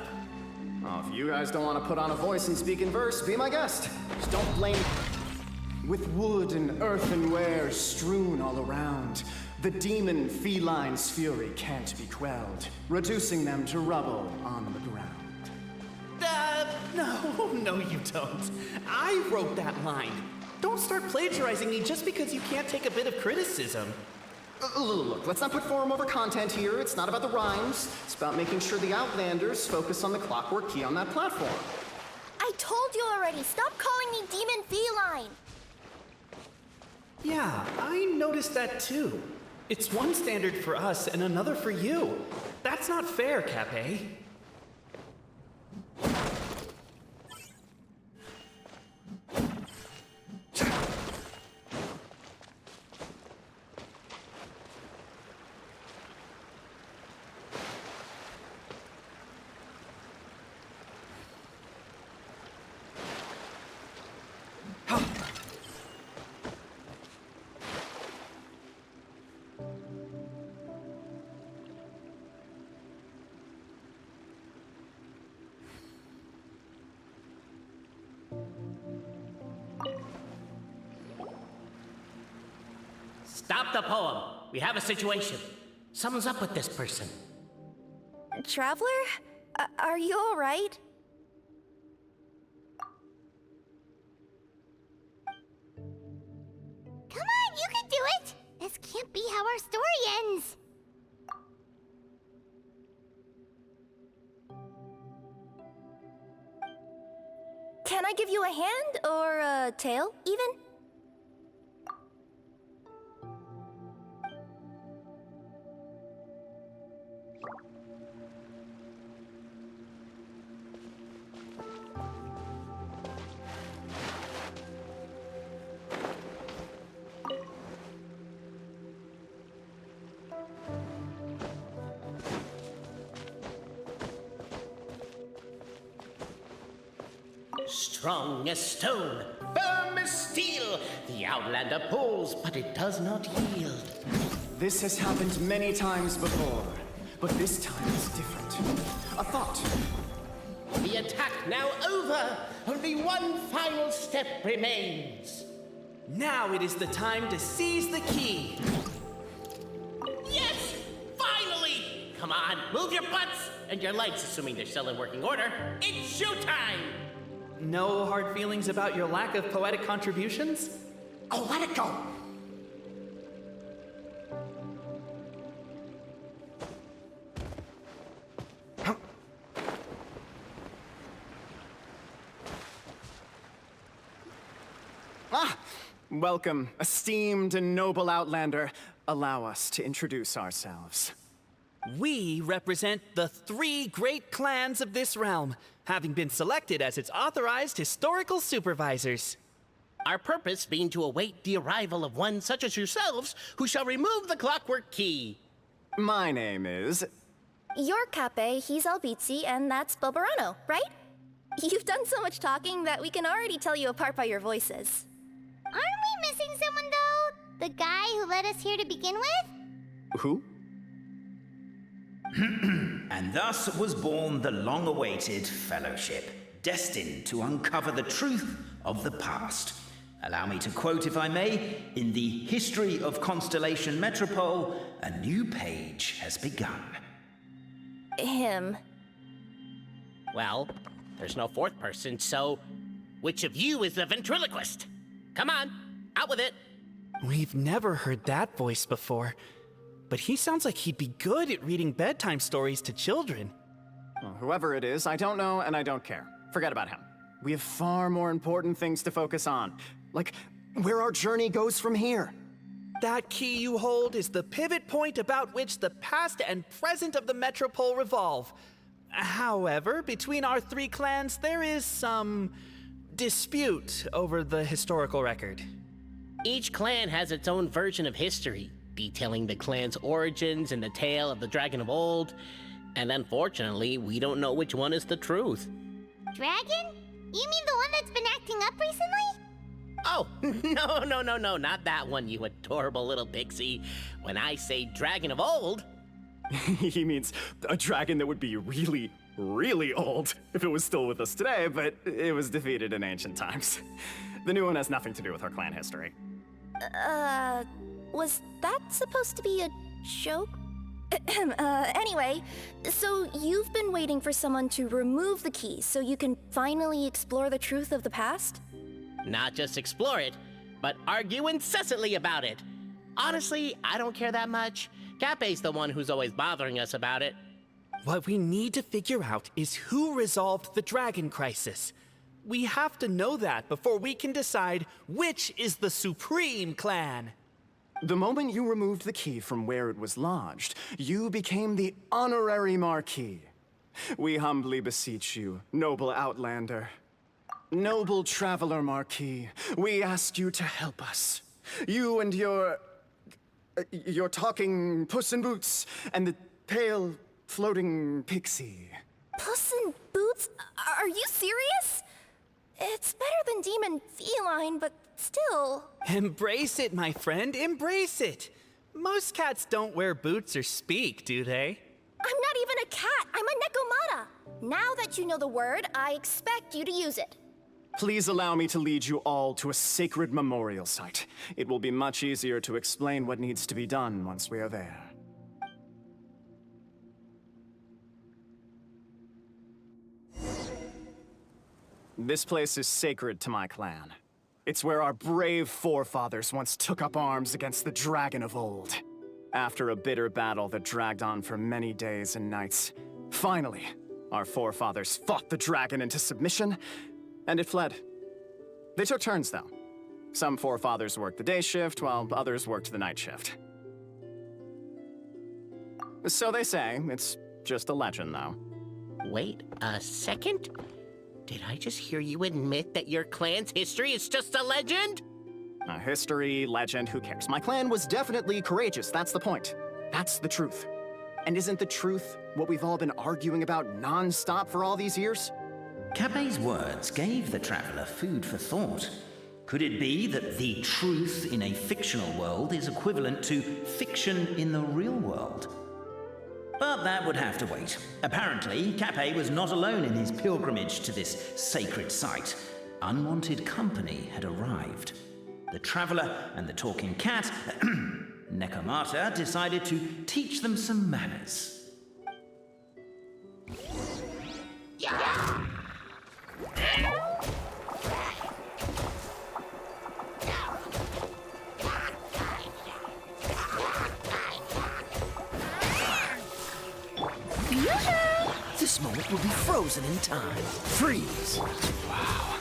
Oh, if you guys don't want to put on a voice and speak in verse, be my guest. Just don't blame. With wood and earthenware strewn all around, the demon feline's fury can't be quelled, reducing them to rubble on the ground. No, you don't. I wrote that line. Don't start plagiarizing me just because you can't take a bit of criticism. Look, let's not put form over content here. It's not about the rhymes. It's about making sure the Outlanders focus on the clockwork key on that platform. I told you already, stop calling me demon feline! Yeah, I noticed that too. It's one standard for us and another for you. That's not fair, Kaeya. Stop the poem. we have a situation. Something's up with this person. Traveler? Are you alright? Come on, you can do it! This can't be how our story ends. Can I give you a hand or a tail, even? Strong as stone, firm as steel, the Outlander pulls, but it does not yield. This has happened many times before, but this time is different. A thought. The attack now over. Only one final step remains. Now it is the time to seize the key. Yes! Finally! Come on, move your butts and your legs, assuming they're still in working order. It's showtime! No hard feelings about your lack of poetic contributions? Oh, let it go! Welcome, esteemed and noble Outlander. Allow us to introduce ourselves. We represent the 3 great clans of this realm, having been selected as its authorized historical supervisors. Our purpose being to await the arrival of one such as yourselves who shall remove the clockwork key. My name is... You're Kape, he's Albizzi, and that's Bobarano, right? You've done so much talking that we can already tell you apart by your voices. Aren't we missing someone, though? The guy who led us here to begin with? Who? And thus was born the long-awaited fellowship, destined to uncover the truth of the past. Allow me to quote, if I may, in the history of Constellation Metropole, a new page has begun. Him. Well, there's no fourth person, so which of you is the ventriloquist? Come on, out with it. We've never heard that voice before, but he sounds like he'd be good at reading bedtime stories to children. Well, whoever it is, I don't know and I don't care. Forget about him. We have far more important things to focus on, like where our journey goes from here. That key you hold is the pivot point about which the past and present of the Metropole revolve. However, between our 3 clans, there is some dispute over the historical record. Each clan has its own version of history, detailing the clan's origins and the tale of the dragon of old, and unfortunately, we don't know which one is the truth. Dragon? You mean the one that's been acting up recently? Oh, no, not that one, you adorable little pixie. When I say dragon of old... He means a dragon that would be really, really old if it was still with us today, but it was defeated in ancient times. The new one has nothing to do with our clan history. Was that supposed to be a joke? Anyway, so you've been waiting for someone to remove the key so you can finally explore the truth of the past? Not just explore it, but argue incessantly about it. Honestly, I don't care that much. Kape's the one who's always bothering us about it. What we need to figure out is who resolved the dragon crisis. We have to know that before we can decide which is the supreme clan. The moment you removed the key from where it was lodged, you became the honorary Marquis. We humbly beseech you, noble Outlander. Noble Traveler Marquis, we ask you to help us. You and your talking Puss in Boots and the pale floating pixie. Puss in Boots? Are you serious? It's better than demon feline, but still. Embrace it, my friend, embrace it. Most cats don't wear boots or speak, do they? I'm not even a cat, I'm a Nekomata. Now that you know the word, I expect you to use it. Please allow me to lead you all to a sacred memorial site. It will be much easier to explain what needs to be done once we are there. This place is sacred to my clan. It's where our brave forefathers once took up arms against the dragon of old. After a bitter battle that dragged on for many days and nights, finally, our forefathers fought the dragon into submission, and it fled. They took turns, though. Some forefathers worked the day shift, while others worked the night shift. So they say. It's just a legend, though. Wait a second? Did I just hear you admit that your clan's history is just a legend? History, legend, who cares? My clan was definitely courageous, that's the point. That's the truth. And isn't the truth what we've all been arguing about non-stop for all these years? Kappei's words gave the traveler food for thought. Could it be that the truth in a fictional world is equivalent to fiction in the real world? But that would have to wait. Apparently, Kappei was not alone in his pilgrimage to this sacred site. Unwanted company had arrived. The traveler and the talking cat, Nekomata, decided to teach them some manners. This moment will be frozen in time. Freeze! Wow.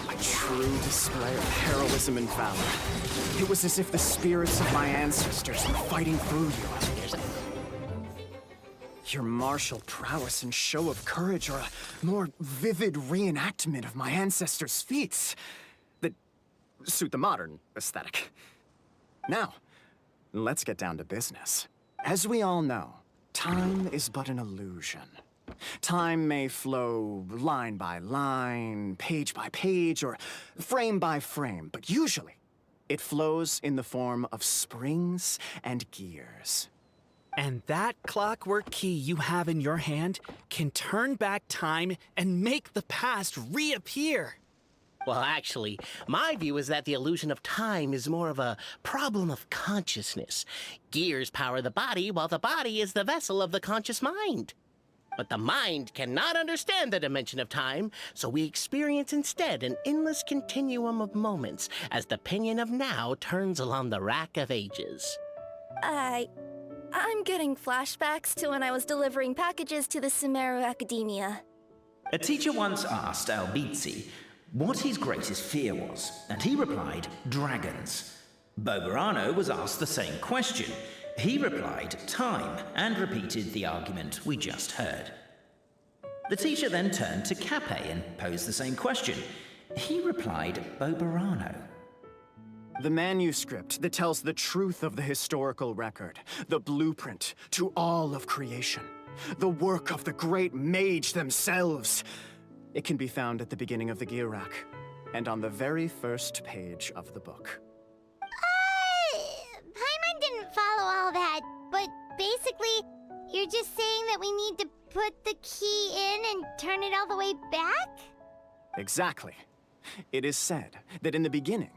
A true display of heroism and valor. It was as if the spirits of my ancestors were fighting through you. Your martial prowess and show of courage are a more vivid reenactment of my ancestors' feats that suit the modern aesthetic. Now, let's get down to business. As we all know, time is but an illusion. Time may flow line by line, page by page, or frame by frame, but usually it flows in the form of springs and gears. And that clockwork key you have in your hand can turn back time and make the past reappear. Well, actually, my view is that the illusion of time is more of a problem of consciousness. Gears power the body, while the body is the vessel of the conscious mind. But the mind cannot understand the dimension of time, so we experience instead an endless continuum of moments as the pinion of now turns along the rack of ages. I'm getting flashbacks to when I was delivering packages to the Sumeru Academia. A teacher once asked Albedo what his greatest fear was, and he replied, dragons. Boberano was asked the same question. He replied, time, and repeated the argument we just heard. The teacher then turned to Kappei and posed the same question. He replied, Boberano. The manuscript that tells the truth of the historical record, the blueprint to all of creation, the work of the great mage themselves. It can be found at the beginning of the gear rack, and on the very first page of the book. Paimon didn't follow all that, but basically, you're just saying that we need to put the key in and turn it all the way back? Exactly. It is said that in the beginning,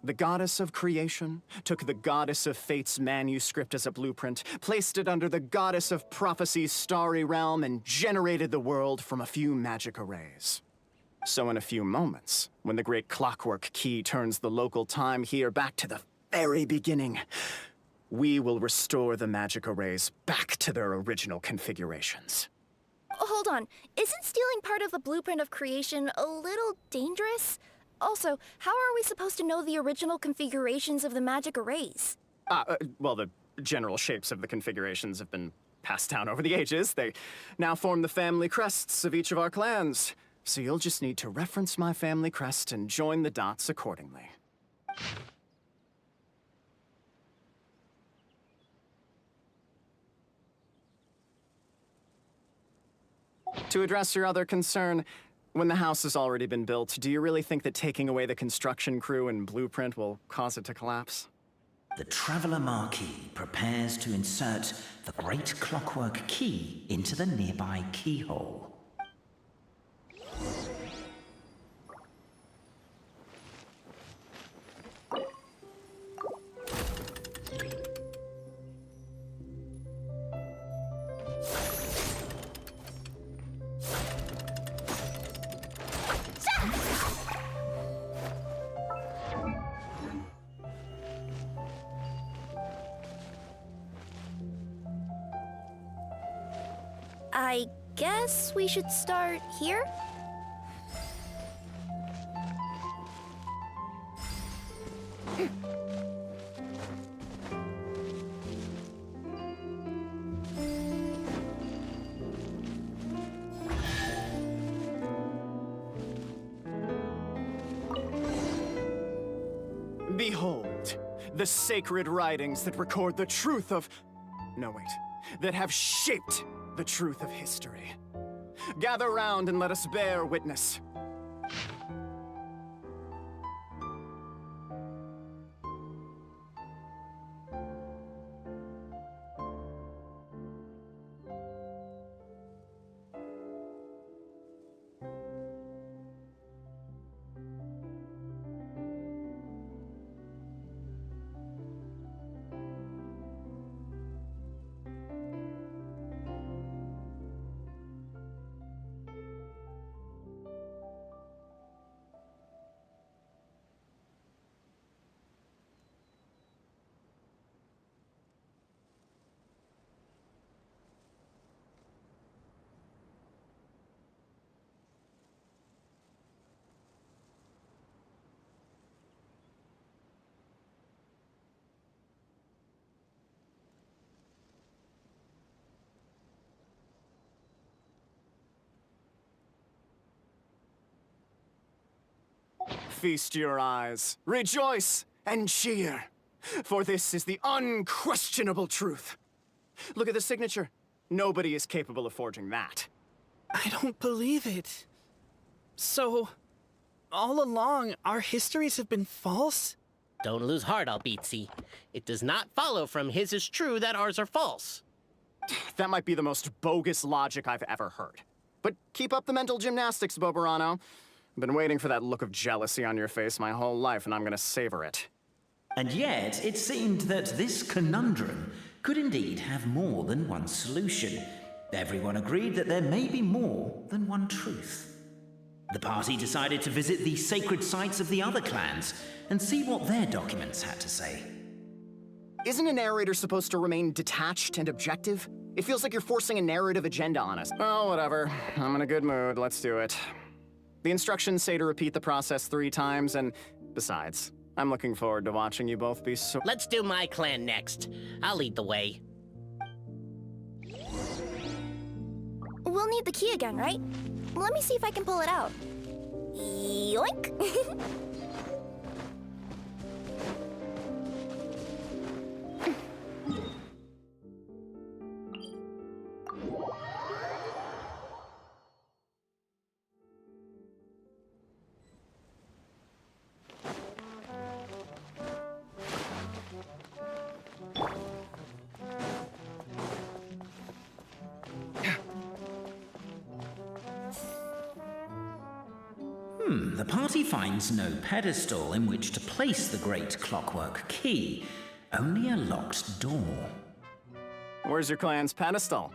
the goddess of creation took the goddess of fate's manuscript as a blueprint, placed it under the goddess of prophecy's starry realm, and generated the world from a few magic arrays. So in a few moments, when the great clockwork key turns the local time here back to the very beginning, we will restore the magic arrays back to their original configurations. Hold on, isn't stealing part of the blueprint of creation a little dangerous? Also, how are we supposed to know the original configurations of the magic arrays? Well, the general shapes of the configurations have been passed down over the ages. They now form the family crests of each of our clans. So you'll just need to reference my family crest and join the dots accordingly. To address your other concern, when the house has already been built, do you really think that taking away the construction crew and blueprint will cause it to collapse? The Traveler Marquis prepares to insert the great clockwork key into the nearby keyhole. guess we should start here? Behold, the sacred writings that record the truth of... No, wait. That have shaped the truth of history. Gather round and let us bear witness. Feast your eyes, rejoice, and cheer, for this is the unquestionable truth. Look at the signature. Nobody is capable of forging that. I don't believe it. So, all along, our histories have been false? Don't lose heart, Albedo. It does not follow from his is true that ours are false. That might be the most bogus logic I've ever heard. But keep up the mental gymnastics, Boberano. I've been waiting for that look of jealousy on your face my whole life, and I'm gonna savor it. And yet, it seemed that this conundrum could indeed have more than one solution. Everyone agreed that there may be more than one truth. The party decided to visit the sacred sites of the other clans and see what their documents had to say. Isn't a narrator supposed to remain detached and objective? It feels like you're forcing a narrative agenda on us. Oh, whatever. I'm in a good mood. Let's do it. The instructions say to repeat the process 3 times, and besides, I'm looking forward to watching you both be so— Let's do my clan next. I'll lead the way. We'll need the key again, right? Let me see if I can pull it out. Yoink! The party finds no pedestal in which to place the great clockwork key, only a locked door. Where's your clan's pedestal?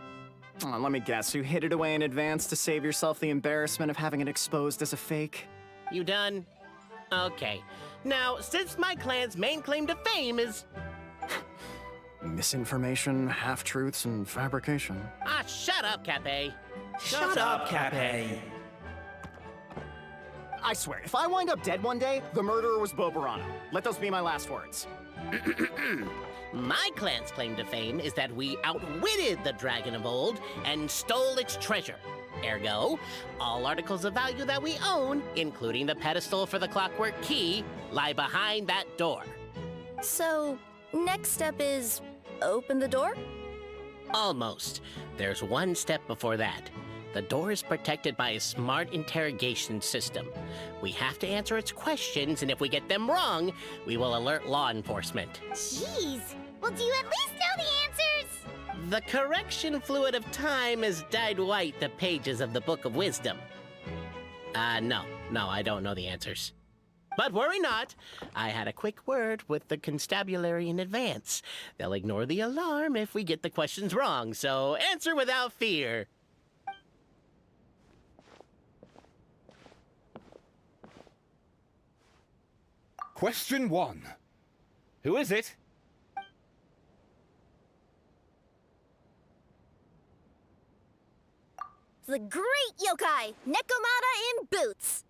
Oh, let me guess, you hid it away in advance to save yourself the embarrassment of having it exposed as a fake? You done? Okay. Now, since my clan's main claim to fame is... Misinformation, half-truths, and fabrication. Ah, shut up, Kaeya. Shut up, Kaeya. I swear, if I wind up dead one day, the murderer was Boberano. Let those be my last words. My clan's claim to fame is that we outwitted the dragon of old and stole its treasure. Ergo, all articles of value that we own, including the pedestal for the clockwork key, lie behind that door. So, next step is open the door? Almost. There's one step before that. The door is protected by a smart interrogation system. We have to answer its questions, and if we get them wrong, we will alert law enforcement. Jeez! Well, do you at least know the answers? The correction fluid of time has dyed white the pages of the Book of Wisdom. No, I don't know the answers. But worry not. I had a quick word with the constabulary in advance. They'll ignore the alarm if we get the questions wrong, so answer without fear. Question 1. Who is it? the great yokai, Nekomata in boots.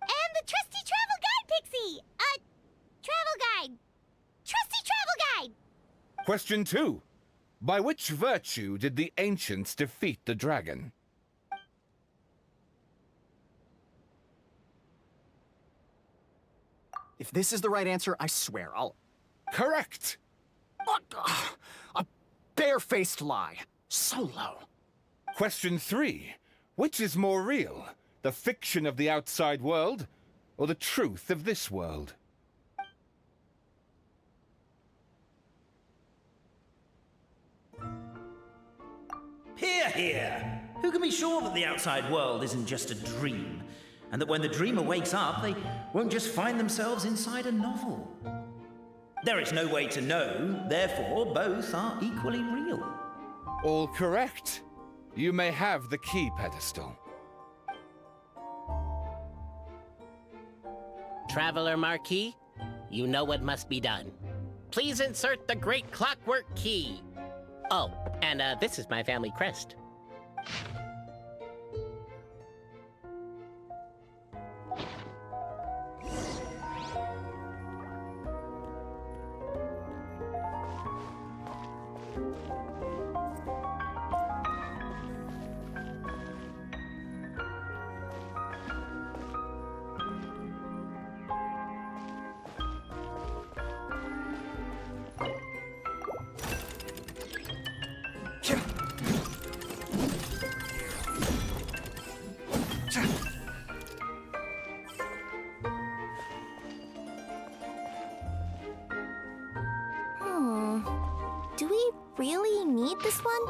And the trusty travel guide pixie! Travel guide. Trusty travel guide! Question 2. By which virtue did the ancients defeat the dragon? If this is the right answer, I swear I'll... Correct! A barefaced lie. So low. Question 3. Which is more real? The fiction of the outside world, or the truth of this world? Hear, hear! Who can be sure that the outside world isn't just a dream? And that when the dreamer wakes up, they won't just find themselves inside a novel? There is no way to know, therefore both are equally real. All correct. You may have the key pedestal. Traveler Marquis, you know what must be done. Please insert the great clockwork key. Oh, and this is my family crest. Do we really need this one?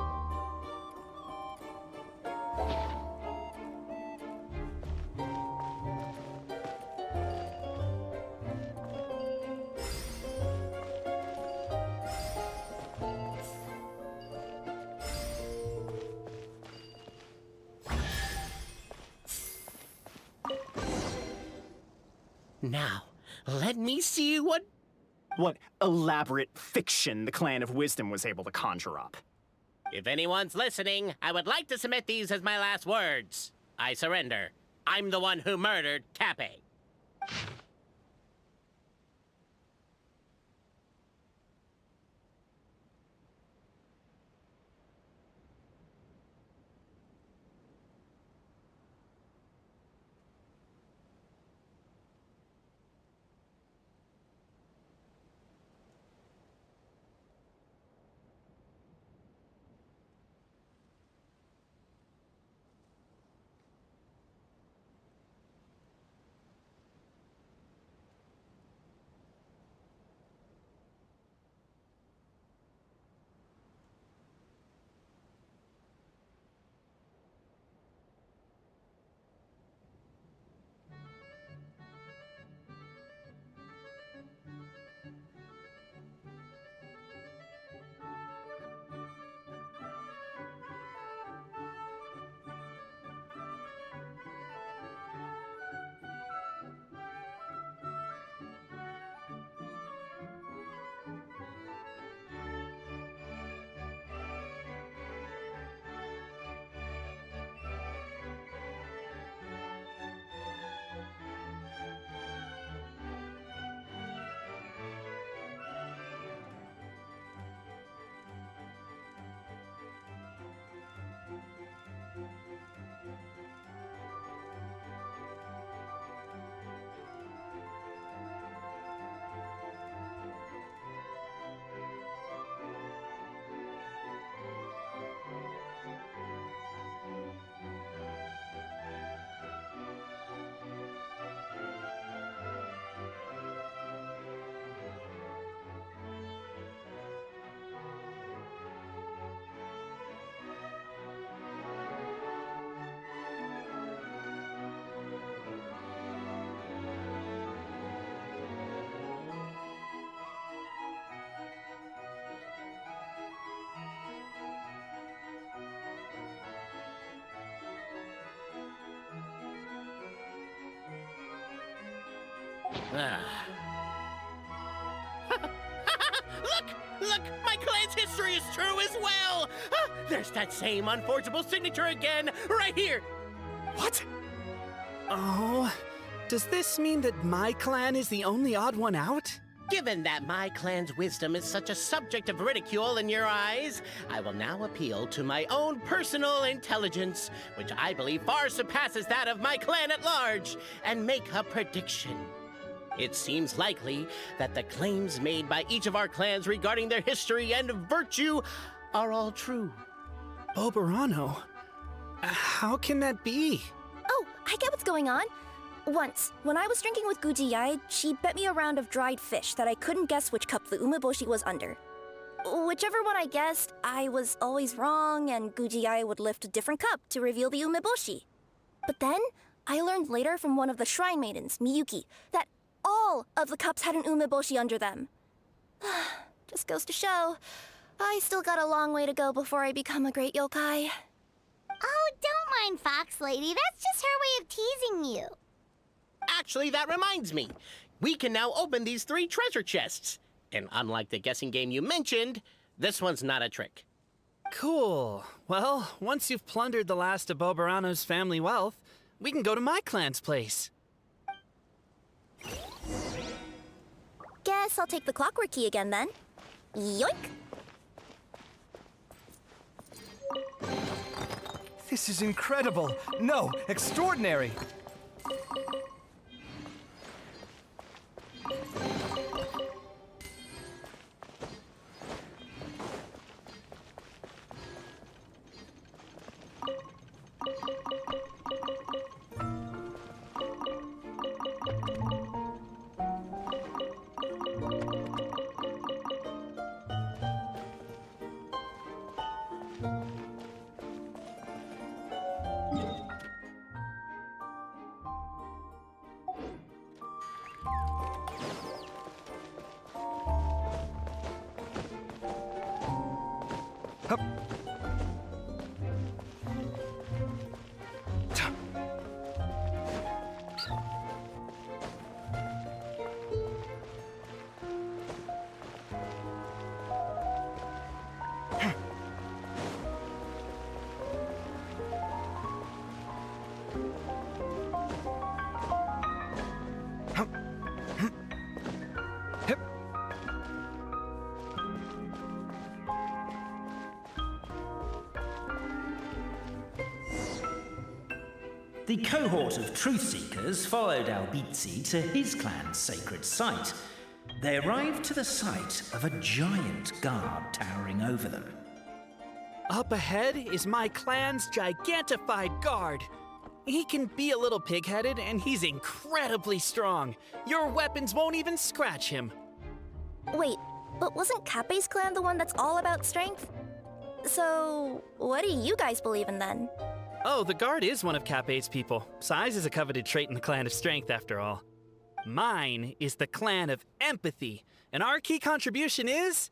Now, let me see what elaborate fiction the Clan of Wisdom was able to conjure up. If anyone's listening, I would like to submit these as my last words. I surrender. I'm the one who murdered Cape. Look Look! My clan's history is true as well! There's that same unforgeable signature again, right here! What? Oh, does this mean that my clan is the only odd one out? Given that my clan's wisdom is such a subject of ridicule in your eyes, I will now appeal to my own personal intelligence, which I believe far surpasses that of my clan at large, and make a prediction. It seems likely that the claims made by each of our clans regarding their history and virtue are all true. Bobarano? How can that be? Oh, I get what's going on. Once, when I was drinking with Gujiyai, she bet me a round of dried fish that I couldn't guess which cup the umeboshi was under. Whichever one I guessed, I was always wrong, and Gujiyai would lift a different cup to reveal the umeboshi. But then, I learned later from one of the shrine maidens, Miyuki, that all of the cups had an umeboshi under them. Just goes to show, I still got a long way to go before I become a great yokai. Oh, don't mind Fox Lady. That's just her way of teasing you. Actually, that reminds me. We can now open these 3 treasure chests. And unlike the guessing game you mentioned, this one's not a trick. Cool. Well, once you've plundered the last of Bobarano's family wealth, we can go to my clan's place. Guess I'll take the clockwork key again then. Yoink! This is incredible. No, extraordinary. The cohort of truth seekers followed Albedo to his clan's sacred site. They arrived to the site of a giant guard towering over them. Up ahead is my clan's gigantified guard. He can be a little pig-headed, and he's incredibly strong. Your weapons won't even scratch him. Wait, but wasn't Kappei's clan the one that's all about strength? So, what do you guys believe in then? Oh, the guard is one of Kappei's people. Size is a coveted trait in the clan of strength, after all. Mine is the clan of empathy, and our key contribution is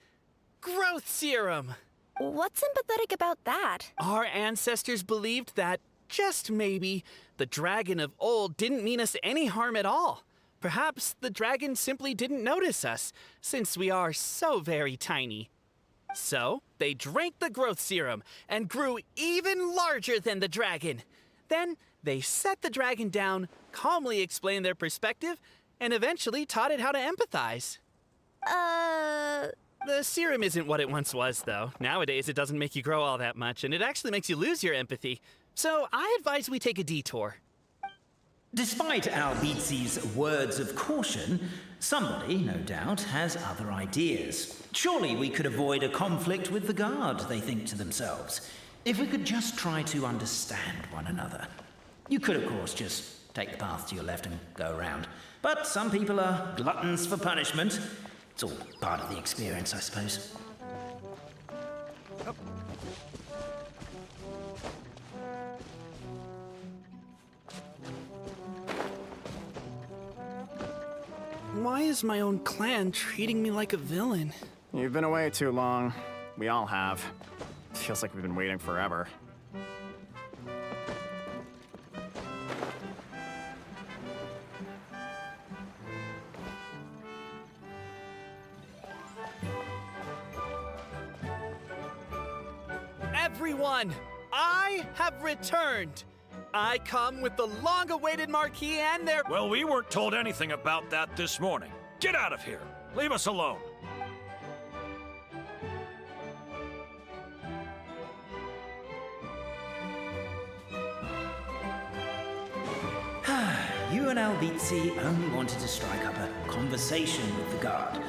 growth serum. What's empathetic about that? Our ancestors believed that, just maybe, the dragon of old didn't mean us any harm at all. Perhaps the dragon simply didn't notice us, since we are so very tiny. So, they drank the growth serum and grew even larger than the dragon. Then, they set the dragon down, calmly explained their perspective, and eventually taught it how to empathize. The serum isn't what it once was, though. Nowadays, it doesn't make you grow all that much, and it actually makes you lose your empathy. So, I advise we take a detour. Despite Albedo's words of caution, somebody, no doubt, has other ideas. Surely we could avoid a conflict with the guard, they think to themselves, if we could just try to understand one another. You could, of course, just take the path to your left and go around. But some people are gluttons for punishment. It's all part of the experience, I suppose. Why is my own clan treating me like a villain? You've been away too long. We all have. Feels like we've been waiting forever. Everyone, I have returned. I come with the long-awaited Marquis and their— Well, we weren't told anything about that this morning. Get out of here. Leave us alone. You and Albizzi only wanted to strike up a conversation with the guard.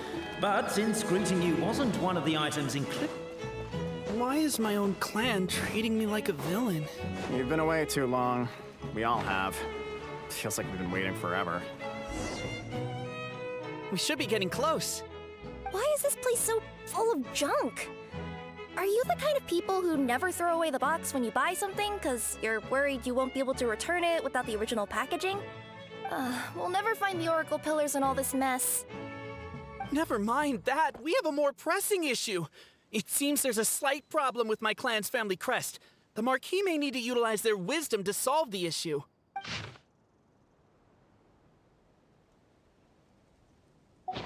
But since greeting you wasn't one of the items included... Why is my own clan treating me like a villain? You've been away too long. We all have. Feels like we've been waiting forever. We should be getting close. Why is this place so full of junk? Are you the kind of people who never throw away the box when you buy something because you're worried you won't be able to return it without the original packaging? We'll never find the Oracle Pillars in all this mess. Never mind that. We have a more pressing issue. It seems there's a slight problem with my clan's family crest. The Marquis may need to utilize their wisdom to solve the issue.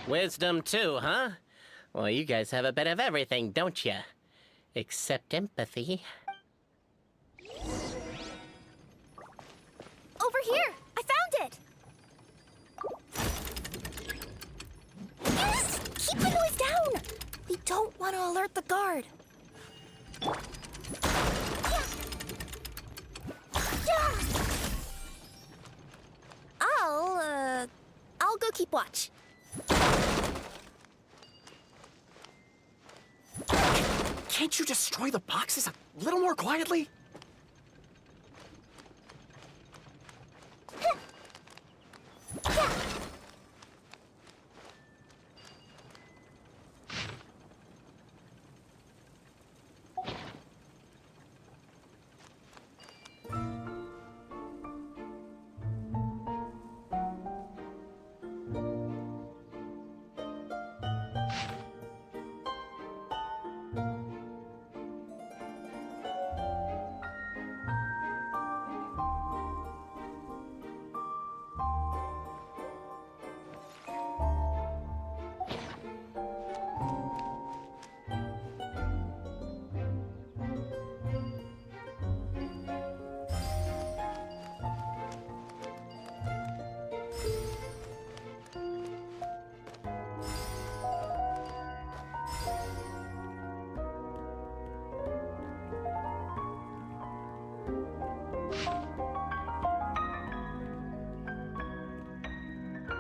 Wisdom too, huh? Well, you guys have a bit of everything, don't you? Except empathy. Over here! I found it! Yes! Keep the noise down! We don't want to alert the guard. I'll go keep watch. Can't you destroy the boxes a little more quietly?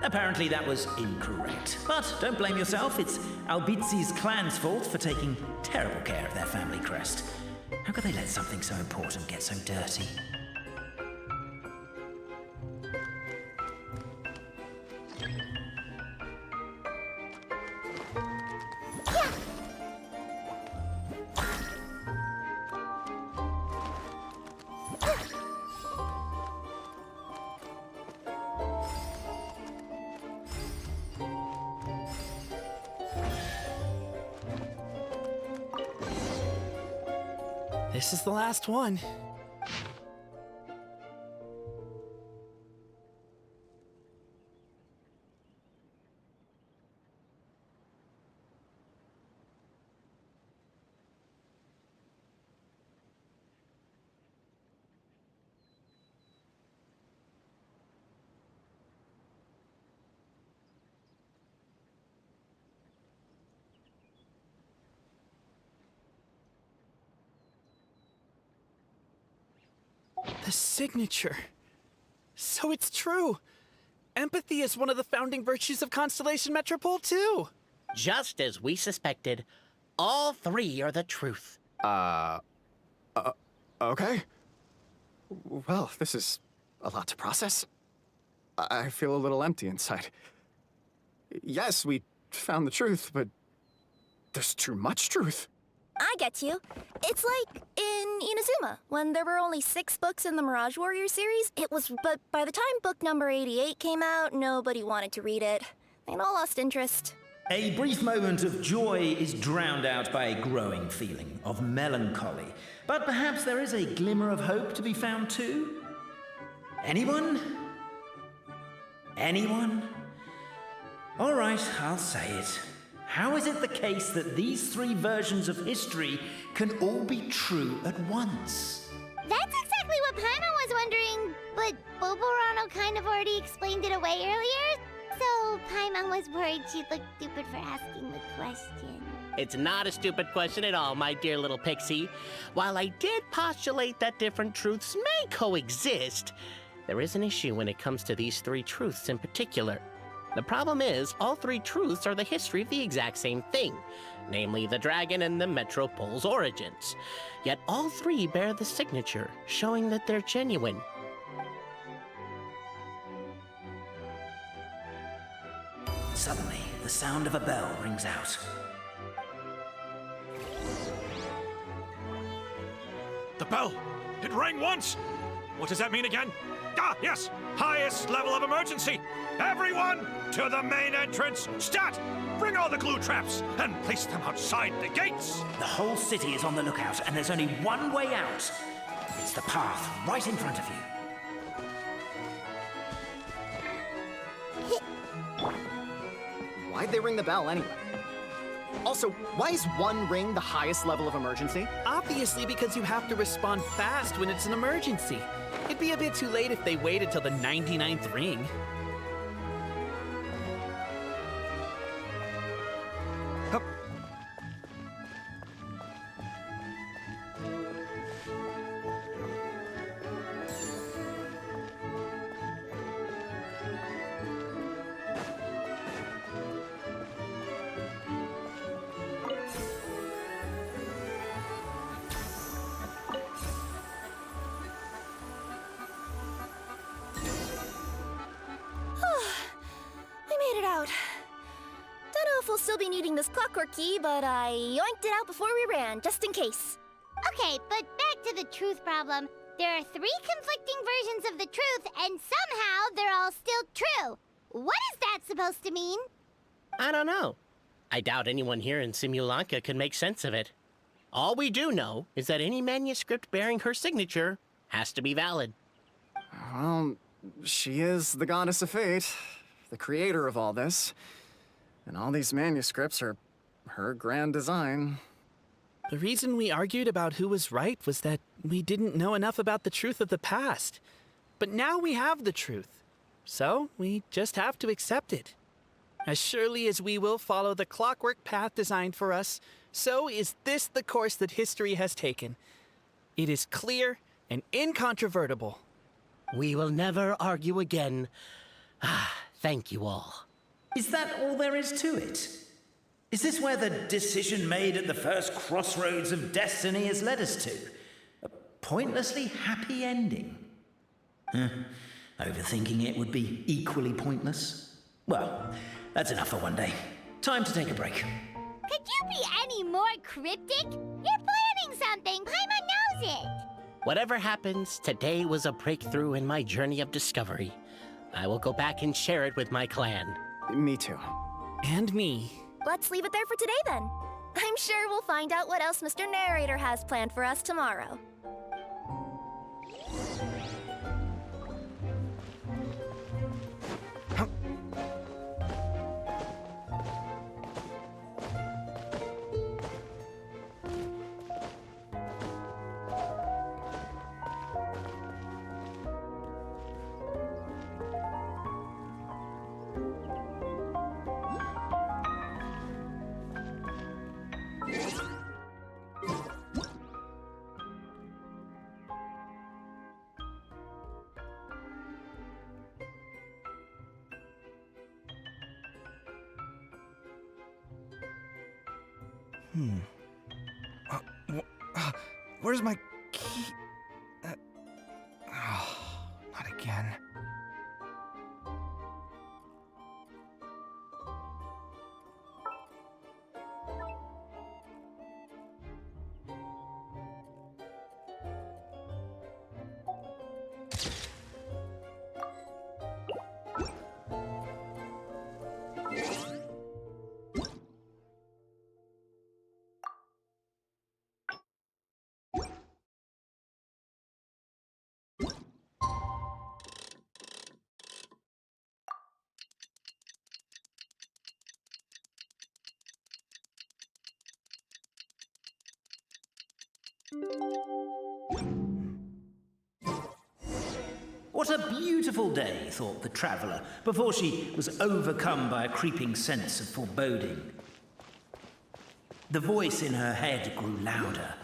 Apparently that was incorrect. But don't blame yourself, it's Albizzi's clan's fault for taking terrible care of their family crest. How could they let something so important get so dirty? This is the last one. The signature. So it's true. Empathy is one of the founding virtues of Constellation Metropole, too. Just as we suspected, all three are the truth. Okay. Well, this is a lot to process. I feel a little empty inside. Yes, we found the truth, but there's too much truth. I get you. It's like in Inazuma, when there were only 6 books in the Mirage Warrior series. But by the time book number 88 came out, nobody wanted to read it. They'd all lost interest. A brief moment of joy is drowned out by a growing feeling of melancholy. But perhaps there is a glimmer of hope to be found too? Anyone? Anyone? All right, I'll say it. How is it the case that these three versions of history can all be true at once? That's exactly what Paimon was wondering, but Boborano kind of already explained it away earlier, so Paimon was worried she'd look stupid for asking the question. It's not a stupid question at all, my dear little pixie. While I did postulate that different truths may coexist, there is an issue when it comes to these three truths in particular. The problem is, all three truths are the history of the exact same thing, namely the dragon and the Metropole's origins. Yet all three bear the signature, showing that they're genuine. Suddenly, the sound of a bell rings out. The bell! It rang once! What does that mean again? Ah, yes! Highest level of emergency! Everyone, to the main entrance! Stat! Bring all the glue traps and place them outside the gates! The whole city is on the lookout, and there's only one way out. It's the path right in front of you. Why'd they ring the bell anyway? Also, why is one ring the highest level of emergency? Obviously because you have to respond fast when it's an emergency. It'd be a bit too late if they waited till the 99th ring. Don't know if we'll still be needing this clockwork key, but I yoinked it out before we ran, just in case. Okay, but back to the truth problem. There are three conflicting versions of the truth, and somehow they're all still true. What is that supposed to mean? I don't know. I doubt anyone here in Simulanka could make sense of it. All we do know is that any manuscript bearing her signature has to be valid. Well, she is the goddess of fate, the creator of all this. And all these manuscripts are her grand design. The reason we argued about who was right was that we didn't know enough about the truth of the past. But now we have the truth. So we just have to accept it. As surely as we will follow the clockwork path designed for us, so is this the course that history has taken. It is clear and incontrovertible. We will never argue again. Thank you all. Is that all there is to it? Is this where the decision made at the first crossroads of destiny has led us to? A pointlessly happy ending? Overthinking it would be equally pointless. Well, that's enough for one day. Time to take a break. Could you be any more cryptic? You're planning something. Paimon knows it. Whatever happens, today was a breakthrough in my journey of discovery. I will go back and share it with my clan. Me too. And me. Let's leave it there for today then. I'm sure we'll find out what else Mr. Narrator has planned for us tomorrow. Where's my key? Not again. What a beautiful day, thought the traveller, before she was overcome by a creeping sense of foreboding. The voice in her head grew louder.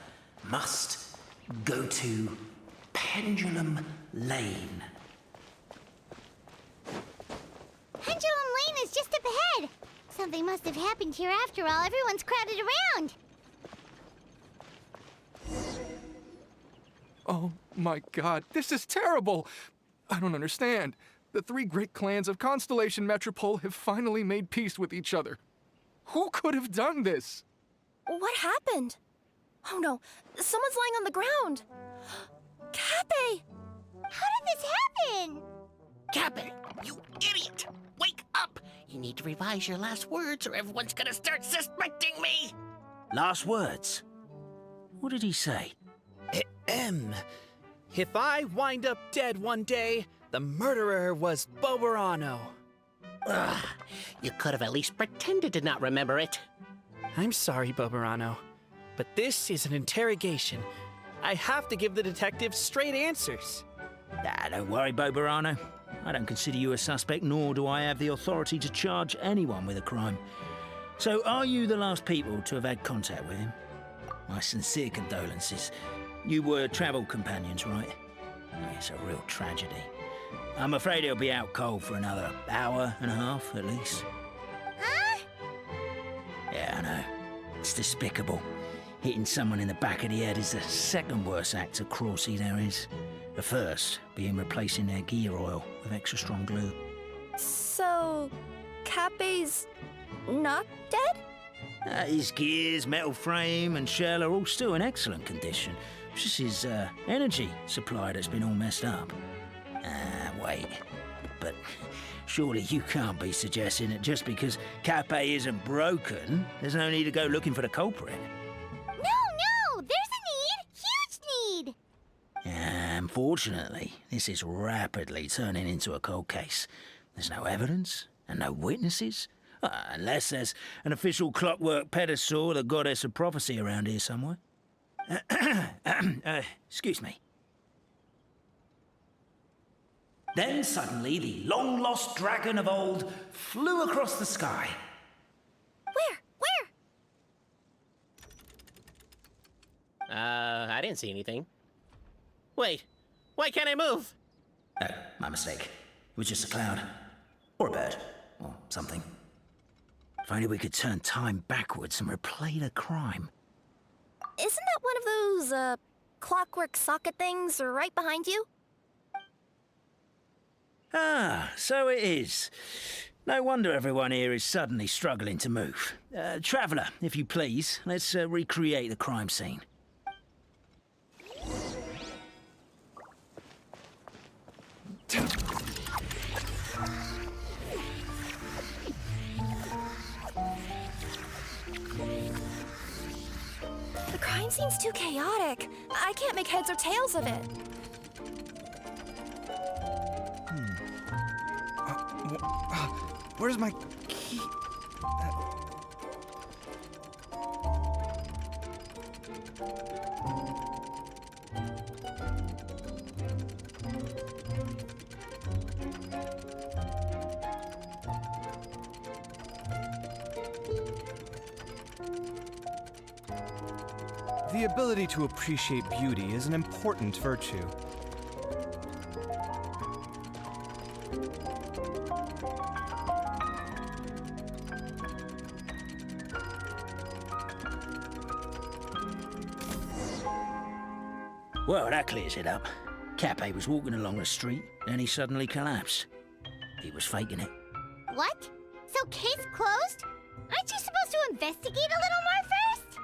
Must go to Pendulum Lane. Pendulum Lane is just up ahead. Something must have happened here after all. Everyone's crowded around. Oh my god, this is terrible! I don't understand. The three great clans of Constellation Metropole have finally made peace with each other. Who could have done this? What happened? Oh no, someone's lying on the ground. Cape! How did this happen? Cape, you idiot! Wake up! You need to revise your last words or everyone's gonna start suspecting me! Last words? What did he say? If I wind up dead one day, the murderer was Boberano. Ugh, you could have at least pretended to not remember it. I'm sorry, Boberano, but this is an interrogation. I have to give the detective straight answers. Don't worry, Boberano. I don't consider you a suspect, nor do I have the authority to charge anyone with a crime. So, are you the last people to have had contact with him? My sincere condolences. You were travel companions, right? It's a real tragedy. I'm afraid he'll be out cold for another hour and a half, at least. Huh? Yeah, I know. It's despicable. Hitting someone in the back of the head is the second worst act of cruelty there is. The first being replacing their gear oil with extra strong glue. So, Cape's not dead? His gears, metal frame and shell are all still in excellent condition. It's just his energy supply that's been all messed up. Wait. But surely you can't be suggesting that just because Cape isn't broken, there's no need to go looking for the culprit. No! There's a need! Huge need! Unfortunately, this is rapidly turning into a cold case. There's no evidence and no witnesses. Unless there's an official clockwork Padisarah, the goddess of prophecy, around here somewhere. Excuse me. Then suddenly the long-lost dragon of old flew across the sky. Where? I didn't see anything. Wait, why can't I move? No, my mistake. It was just a cloud. Or a bird. Or something. If only we could turn time backwards and replay the crime. Isn't that one of those, clockwork socket things right behind you? So it is. No wonder everyone here is suddenly struggling to move. Traveller, if you please, let's recreate the crime scene. The crime scene's too chaotic. I can't make heads or tails of it. Where's my key? The ability to appreciate beauty is an important virtue. Well, that clears it up. Cape was walking along the street, and he suddenly collapsed. He was faking it. What? So case closed? Aren't you supposed to investigate a little more first?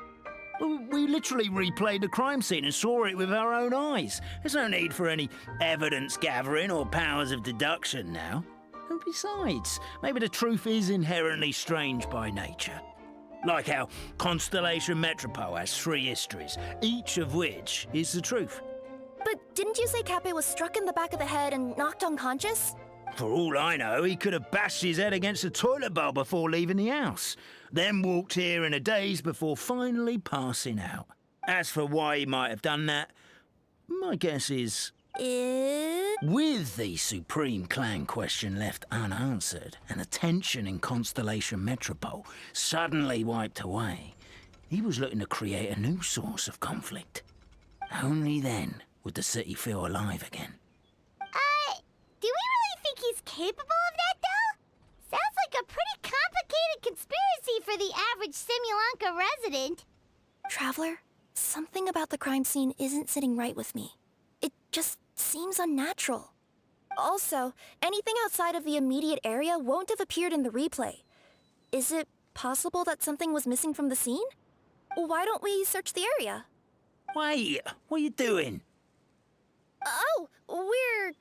Well, we literally replayed the crime scene and saw it with our own eyes. There's no need for any evidence gathering or powers of deduction now. And besides, maybe the truth is inherently strange by nature. Like how Constellation Metropole has 3 histories, each of which is the truth. But didn't you say Cape was struck in the back of the head and knocked unconscious? For all I know, he could have bashed his head against a toilet bowl before leaving the house, then walked here in a daze before finally passing out. As for why he might have done that, my guess is... With the Supreme Clan question left unanswered and the tension in Constellation Metropole suddenly wiped away, he was looking to create a new source of conflict. Only then would the city feel alive again. Do we really think he's capable of that, though? Sounds like a pretty complicated conspiracy for the average Simulanka resident. Traveler, something about the crime scene isn't sitting right with me. It just seems unnatural. Also, anything outside of the immediate area won't have appeared in the replay. Is it possible that something was missing from the scene? Why don't we search the area? Wait, what are you doing? Oh, we're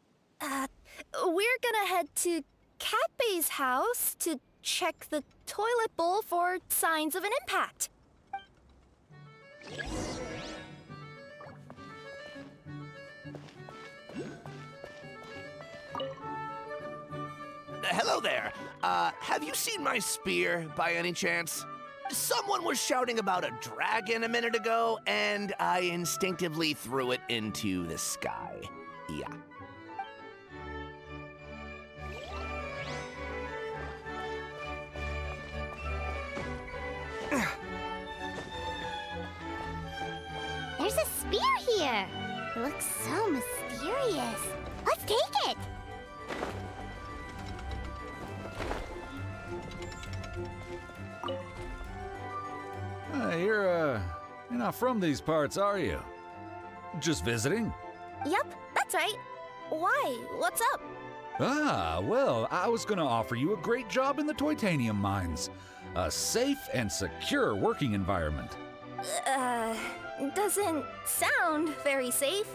gonna head to Catbay's house to check the toilet bowl for signs of an impact. Hello there. Have you seen my spear by any chance? Someone was shouting about a dragon a minute ago, and I instinctively threw it into the sky. Yeah. There's a spear here. It looks so mysterious. Let's take it. You're not from these parts, are you? Just visiting? Yep, that's right. Why? What's up? Ah, well, I was gonna offer you a great job in the Titanium mines. A safe and secure working environment. Doesn't sound very safe.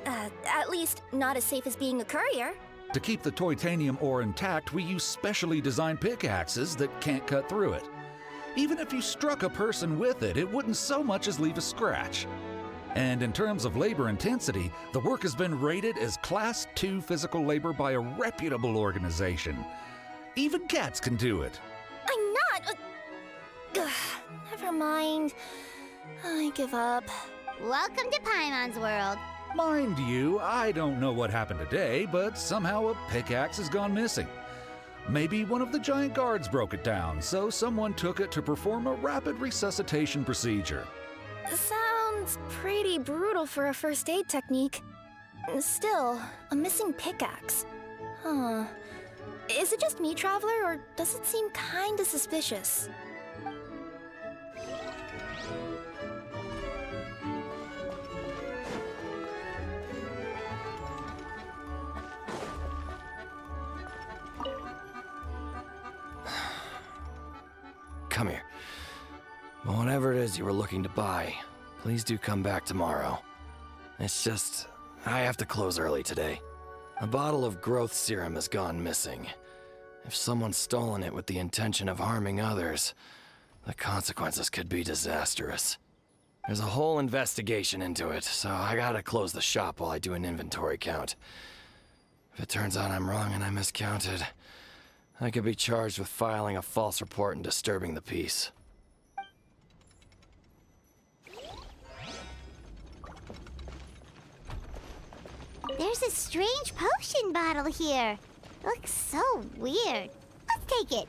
At least not as safe as being a courier. To keep the Titanium ore intact, we use specially designed pickaxes that can't cut through it. Even if you struck a person with it, it wouldn't so much as leave a scratch. And in terms of labor intensity, the work has been rated as Class 2 physical labor by a reputable organization. Even cats can do it. I'm not... never mind. I give up. Welcome to Paimon's world. Mind you, I don't know what happened today, but somehow a pickaxe has gone missing. Maybe one of the giant guards broke it down, so someone took it to perform a rapid resuscitation procedure. Sounds pretty brutal for a first aid technique. Still, a missing pickaxe. Huh. Is it just me, Traveler, or does it seem kinda suspicious? Come here. Whatever it is you were looking to buy, please do come back tomorrow. It's just, I have to close early today. A bottle of growth serum has gone missing. If someone's stolen it with the intention of harming others, the consequences could be disastrous. There's a whole investigation into it, so I gotta close the shop while I do an inventory count. If it turns out I'm wrong and I miscounted, I could be charged with filing a false report and disturbing the peace. There's a strange potion bottle here. Looks so weird. Let's take it.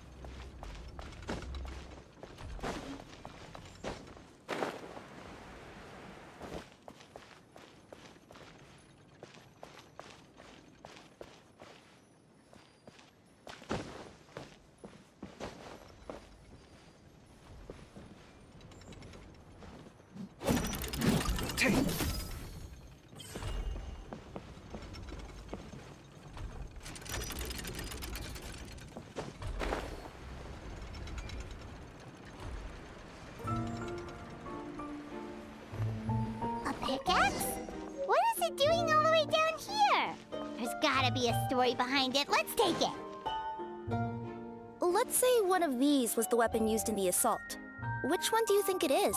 Story behind it. Let's take it. Let's say one of these was the weapon used in the assault. Which one do you think it is?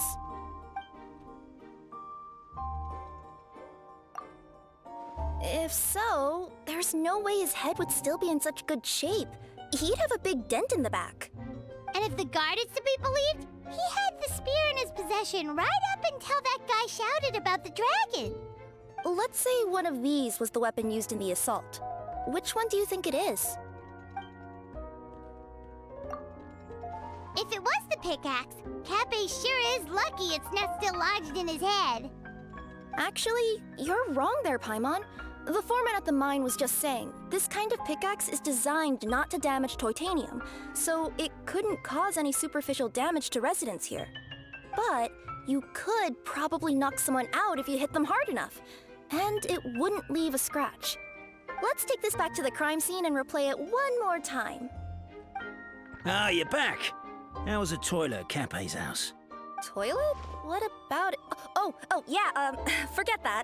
If so, there's no way his head would still be in such good shape. He'd have a big dent in the back. And if the guard is to be believed, He had the spear in his possession right up until that guy shouted about the dragon. Let's say one of these was the weapon used in the assault. Which one do you think it is? If it was the pickaxe, Kappe sure is lucky it's not still lodged in his head. Actually, you're wrong there, Paimon. The foreman at the mine was just saying, this kind of pickaxe is designed not to damage titanium, so it couldn't cause any superficial damage to residents here. But you could probably knock someone out if you hit them hard enough, and it wouldn't leave a scratch. Let's take this back to the crime scene and replay it one more time. Ah, you're back. How was the toilet at Kappe's house? Toilet? What about it? Oh, yeah, forget that.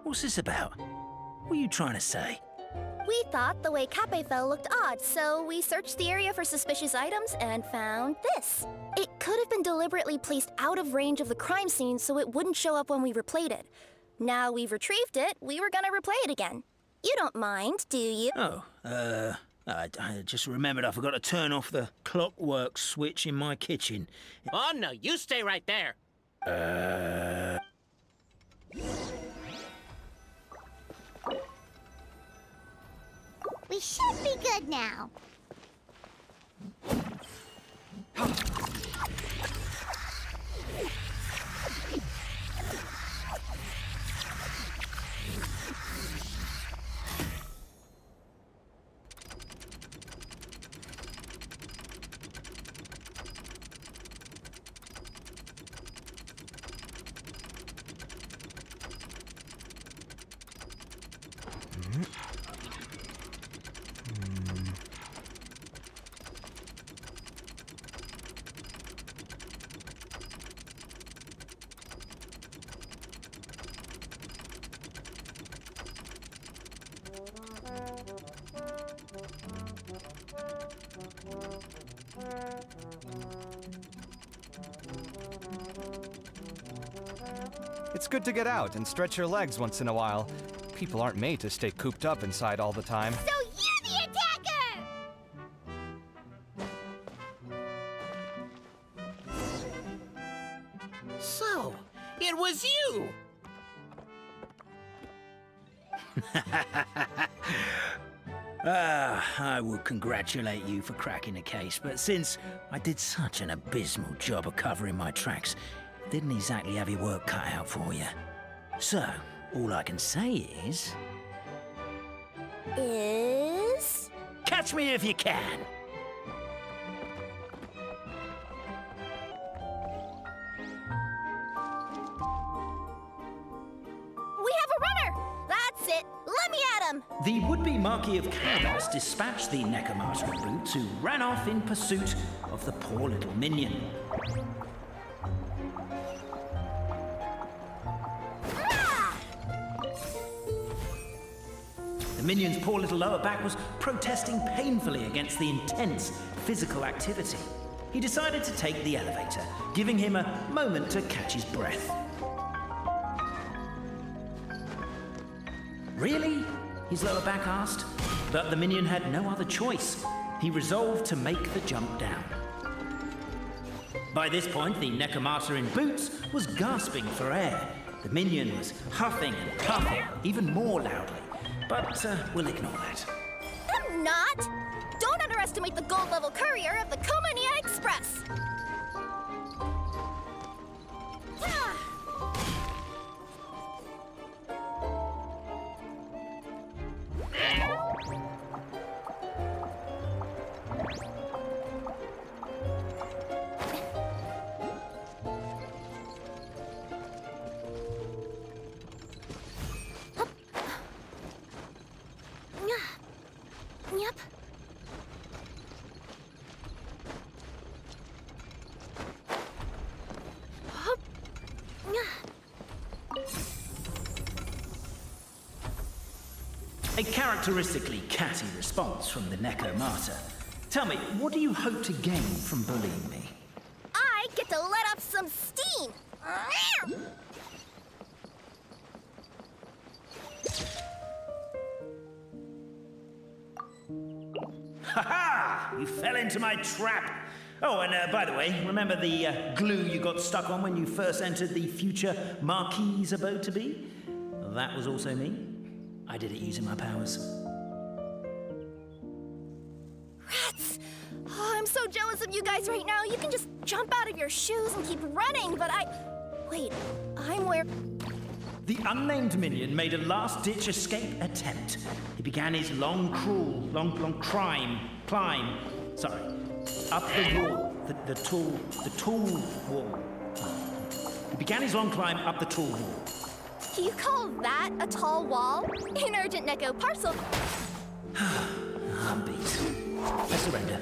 What's this about? What are you trying to say? We thought the way Kappe fell looked odd, so we searched the area for suspicious items and found this. It could have been deliberately placed out of range of the crime scene so it wouldn't show up when we replayed it. Now we've retrieved it, we were gonna replay it again. You don't mind, do you? Oh, I just remembered I forgot to turn off the clockwork switch in my kitchen. Oh no, you stay right there. We should be good now. It's good to get out and stretch your legs once in a while. People aren't made to stay cooped up inside all the time. So you're the attacker! So, it was you! I would congratulate you for cracking the case, but since I did such an abysmal job of covering my tracks, didn't exactly have your work cut out for you. So, all I can say is... Catch me if you can! We have a runner! That's it! Let me at him! The would-be Marquis of Chaos dispatched the Necromancer brute who ran off in pursuit of the poor little minion. The minion's poor little lower back was protesting painfully against the intense physical activity. He decided to take the elevator, giving him a moment to catch his breath. Really? His lower back asked. But the minion had no other choice. He resolved to make the jump down. By this point, the Necromancer in boots was gasping for air. The minion was huffing and puffing even more loudly. But we'll ignore that. I'm not! Don't underestimate the gold-level courier of the Komania Express! Yep. A characteristically catty response from the Necromancer. Tell me, what do you hope to gain from bullying me? I get to let off some steam! Ha ha! You fell into my trap! Oh, and by the way, remember the glue you got stuck on when you first entered the future Marquis's abode to be? That was also me. I did it using my powers. Rats! Oh, I'm so jealous of you guys right now. You can just jump out of your shoes and keep running, but Wait, I'm where... The unnamed minion made a last-ditch escape attempt. He began his long climb, up the wall, the tall wall. He began his long climb up the tall wall. You call that a tall wall? An urgent Neko parcel. I'm beat. I surrender.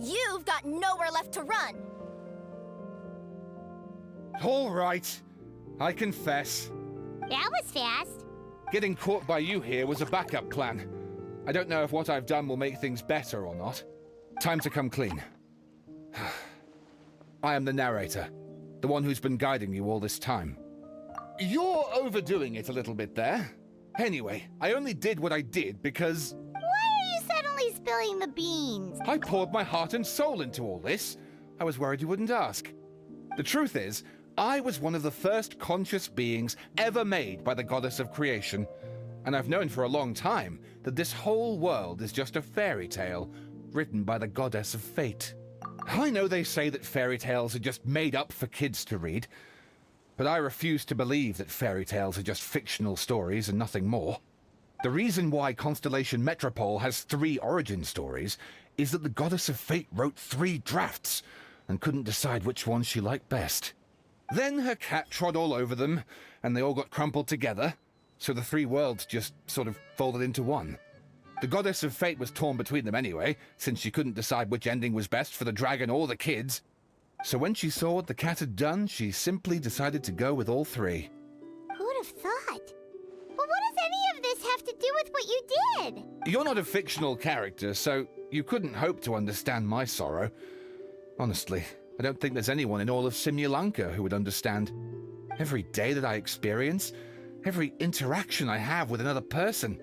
You've got nowhere left to run. All right. I confess. That was fast. Getting caught by you here was a backup plan. I don't know if what I've done will make things better or not. Time to come clean. I am the narrator, the one who's been guiding you all this time. You're overdoing it a little bit there. Anyway, I only did what I did because... Why are you suddenly spilling the beans? I poured my heart and soul into all this. I was worried you wouldn't ask. The truth is, I was one of the first conscious beings ever made by the goddess of creation. And I've known for a long time that this whole world is just a fairy tale written by the goddess of fate. I know they say that fairy tales are just made up for kids to read, but I refuse to believe that fairy tales are just fictional stories and nothing more. The reason why Constellation Metropole has 3 origin stories is that the goddess of fate wrote 3 drafts and couldn't decide which one she liked best. Then her cat trod all over them, and they all got crumpled together, so the 3 worlds just sort of folded into one. The goddess of fate was torn between them anyway, since she couldn't decide which ending was best for the dragon or the kids. So when she saw what the cat had done, she simply decided to go with all 3. Who'd have thought? Well, what does any of this have to do with what you did? You're not a fictional character, so you couldn't hope to understand my sorrow. Honestly, I don't think there's anyone in all of Simulanka who would understand. Every day that I experience, every interaction I have with another person,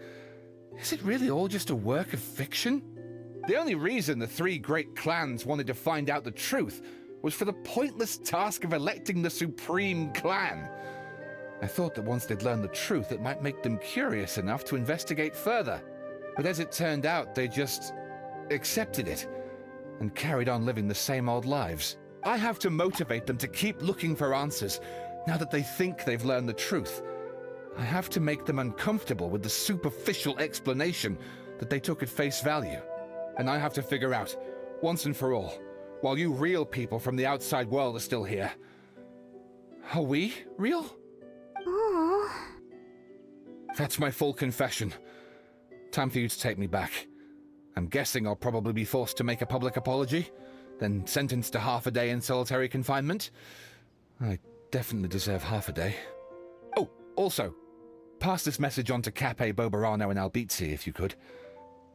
is it really all just a work of fiction? The only reason the 3 great clans wanted to find out the truth was for the pointless task of electing the supreme clan. I thought that once they'd learned the truth, it might make them curious enough to investigate further. But as it turned out, they just accepted it and carried on living the same old lives. I have to motivate them to keep looking for answers now that they think they've learned the truth. I have to make them uncomfortable with the superficial explanation that they took at face value. And I have to figure out, once and for all, while you real people from the outside world are still here, are we real? Aww. That's my full confession. Time for you to take me back. I'm guessing I'll probably be forced to make a public apology, then sentenced to half a day in solitary confinement. I definitely deserve half a day. Oh, also, pass this message on to Cape, Bobarano, and Albizzi, if you could.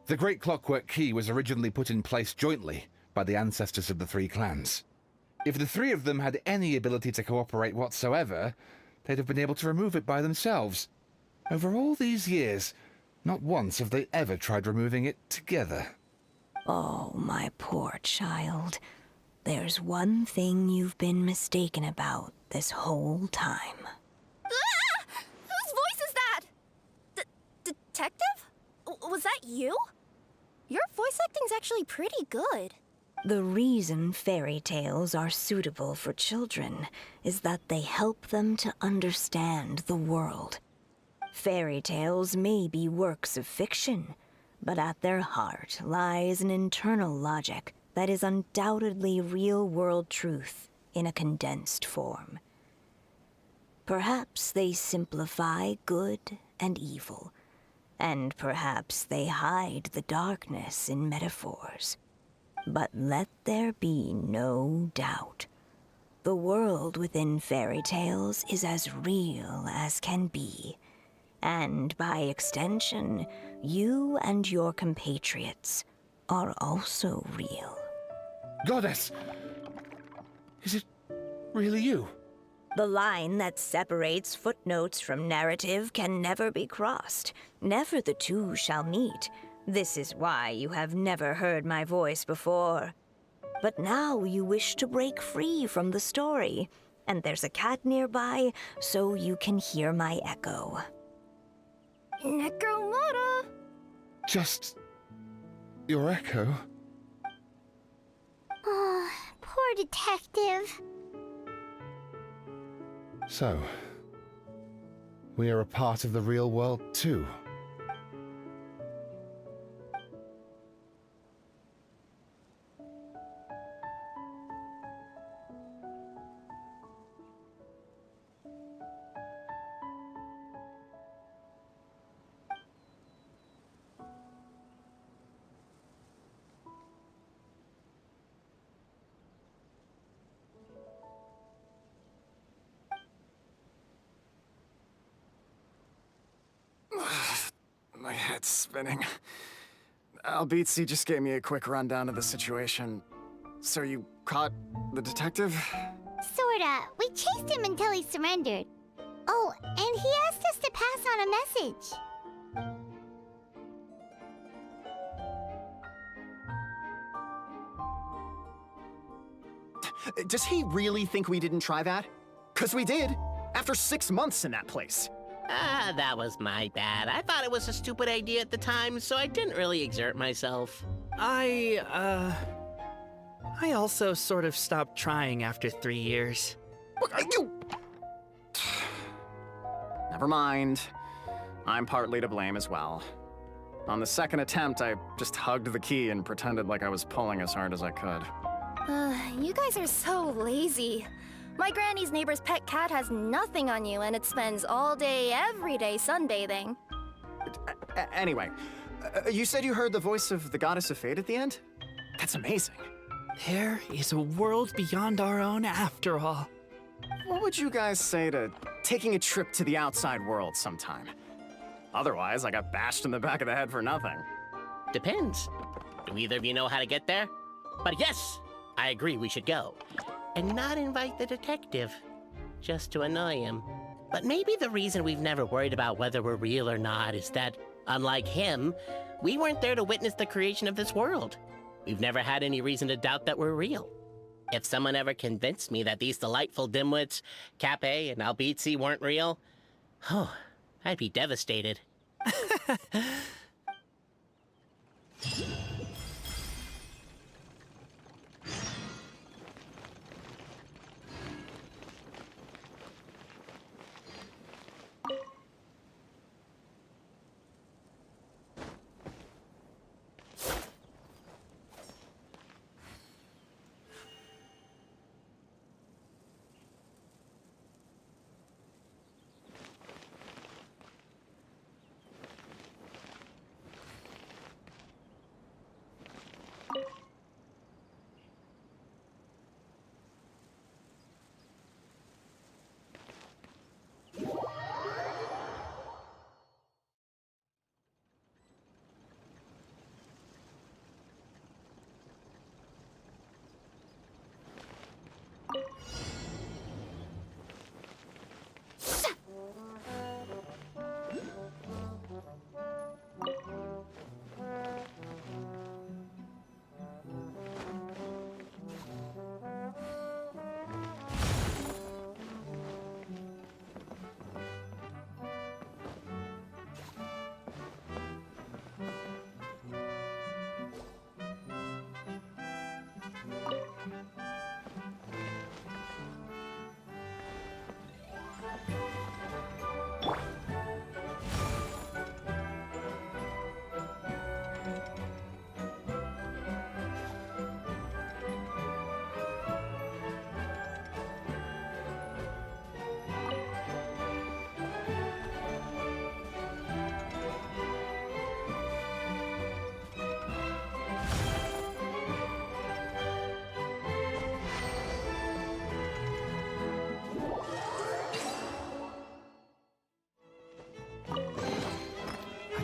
The Great Clockwork Key was originally put in place jointly by the ancestors of the 3 clans. If the 3 of them had any ability to cooperate whatsoever, they'd have been able to remove it by themselves. Over all these years, not once have they ever tried removing it together. Oh, my poor child. There's one thing you've been mistaken about this whole time. Ah! Whose voice is that? Detective? Was that you? Your voice acting's actually pretty good. The reason fairy tales are suitable for children is that they help them to understand the world. Fairy tales may be works of fiction, but at their heart lies an internal logic that is undoubtedly real-world truth in a condensed form. Perhaps they simplify good and evil, and perhaps they hide the darkness in metaphors. But let there be no doubt. The world within fairy tales is as real as can be. And by extension, you and your compatriots are also real. Goddess! Is it really you? The line that separates footnotes from narrative can never be crossed. Never the two shall meet. This is why you have never heard my voice before. But now you wish to break free from the story, and there's a cat nearby, so you can hear my echo. Necromora! Just your echo? Oh, poor detective. So, we are a part of the real world too. My head's spinning. Albedo just gave me a quick rundown of the situation. So you caught the detective? Sorta. We chased him until he surrendered. Oh, and he asked us to pass on a message. Does he really think we didn't try that? 'Cause we did, after 6 months in that place. Ah, that was my bad. I thought it was a stupid idea at the time, so I didn't really exert myself. I also sort of stopped trying after 3 years. Never mind. I'm partly to blame as well. On the second attempt, I just hugged the key and pretended like I was pulling as hard as I could. You guys are so lazy. My granny's neighbor's pet cat has nothing on you, and it spends all day, every day sunbathing. Anyway, you said you heard the voice of the goddess of fate at the end? That's amazing. There is a world beyond our own after all. What would you guys say to taking a trip to the outside world sometime? Otherwise, I got bashed in the back of the head for nothing. Depends. Do either of you know how to get there? But yes, I agree we should go. And not invite the detective, just to annoy him. But maybe the reason we've never worried about whether we're real or not is that, unlike him, we weren't there to witness the creation of this world. We've never had any reason to doubt that we're real. If someone ever convinced me that these delightful dimwits, Kaeya and Albedo, weren't real, oh, I'd be devastated.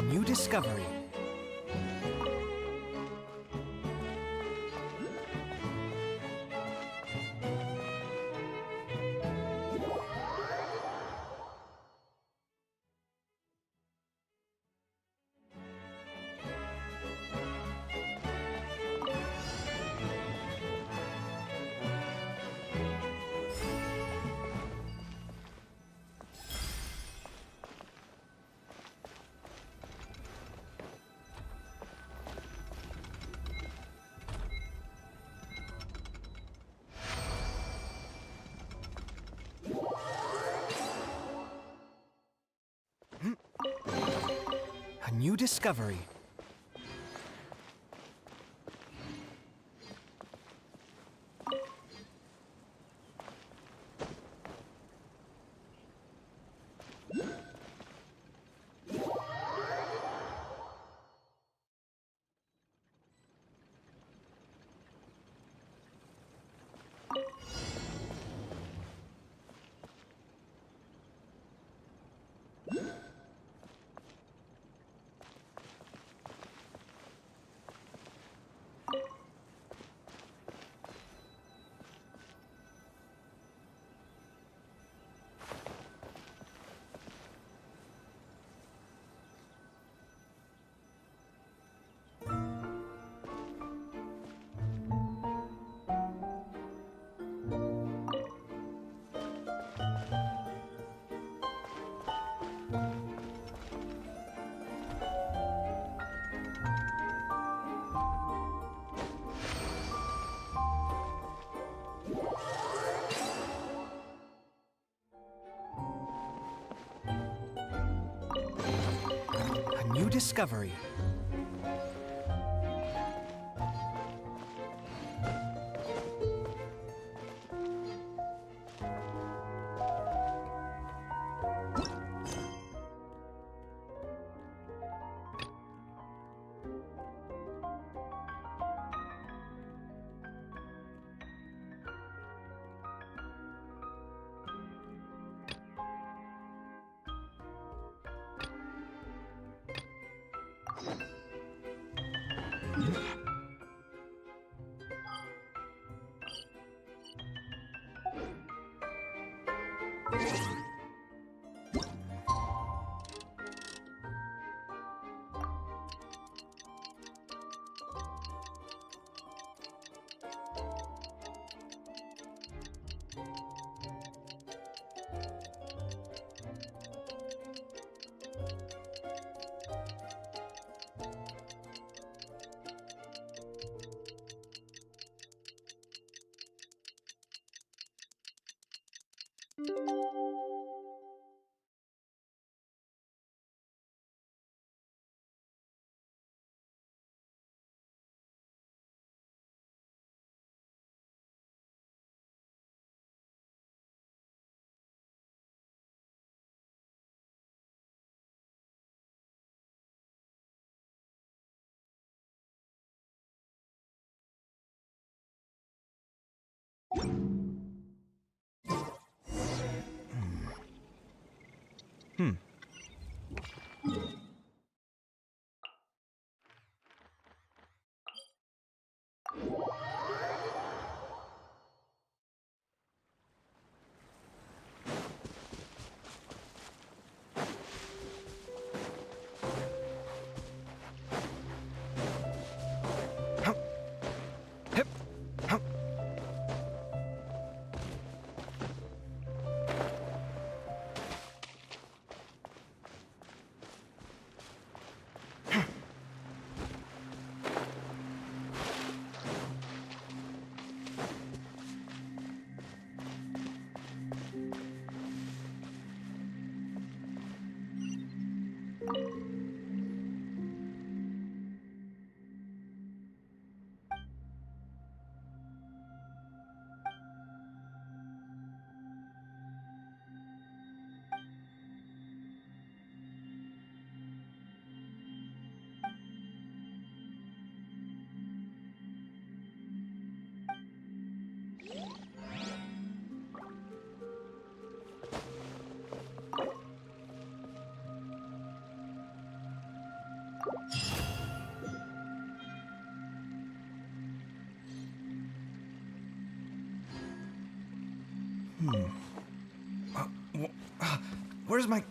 New discovery. new discovery. New discovery. Where's my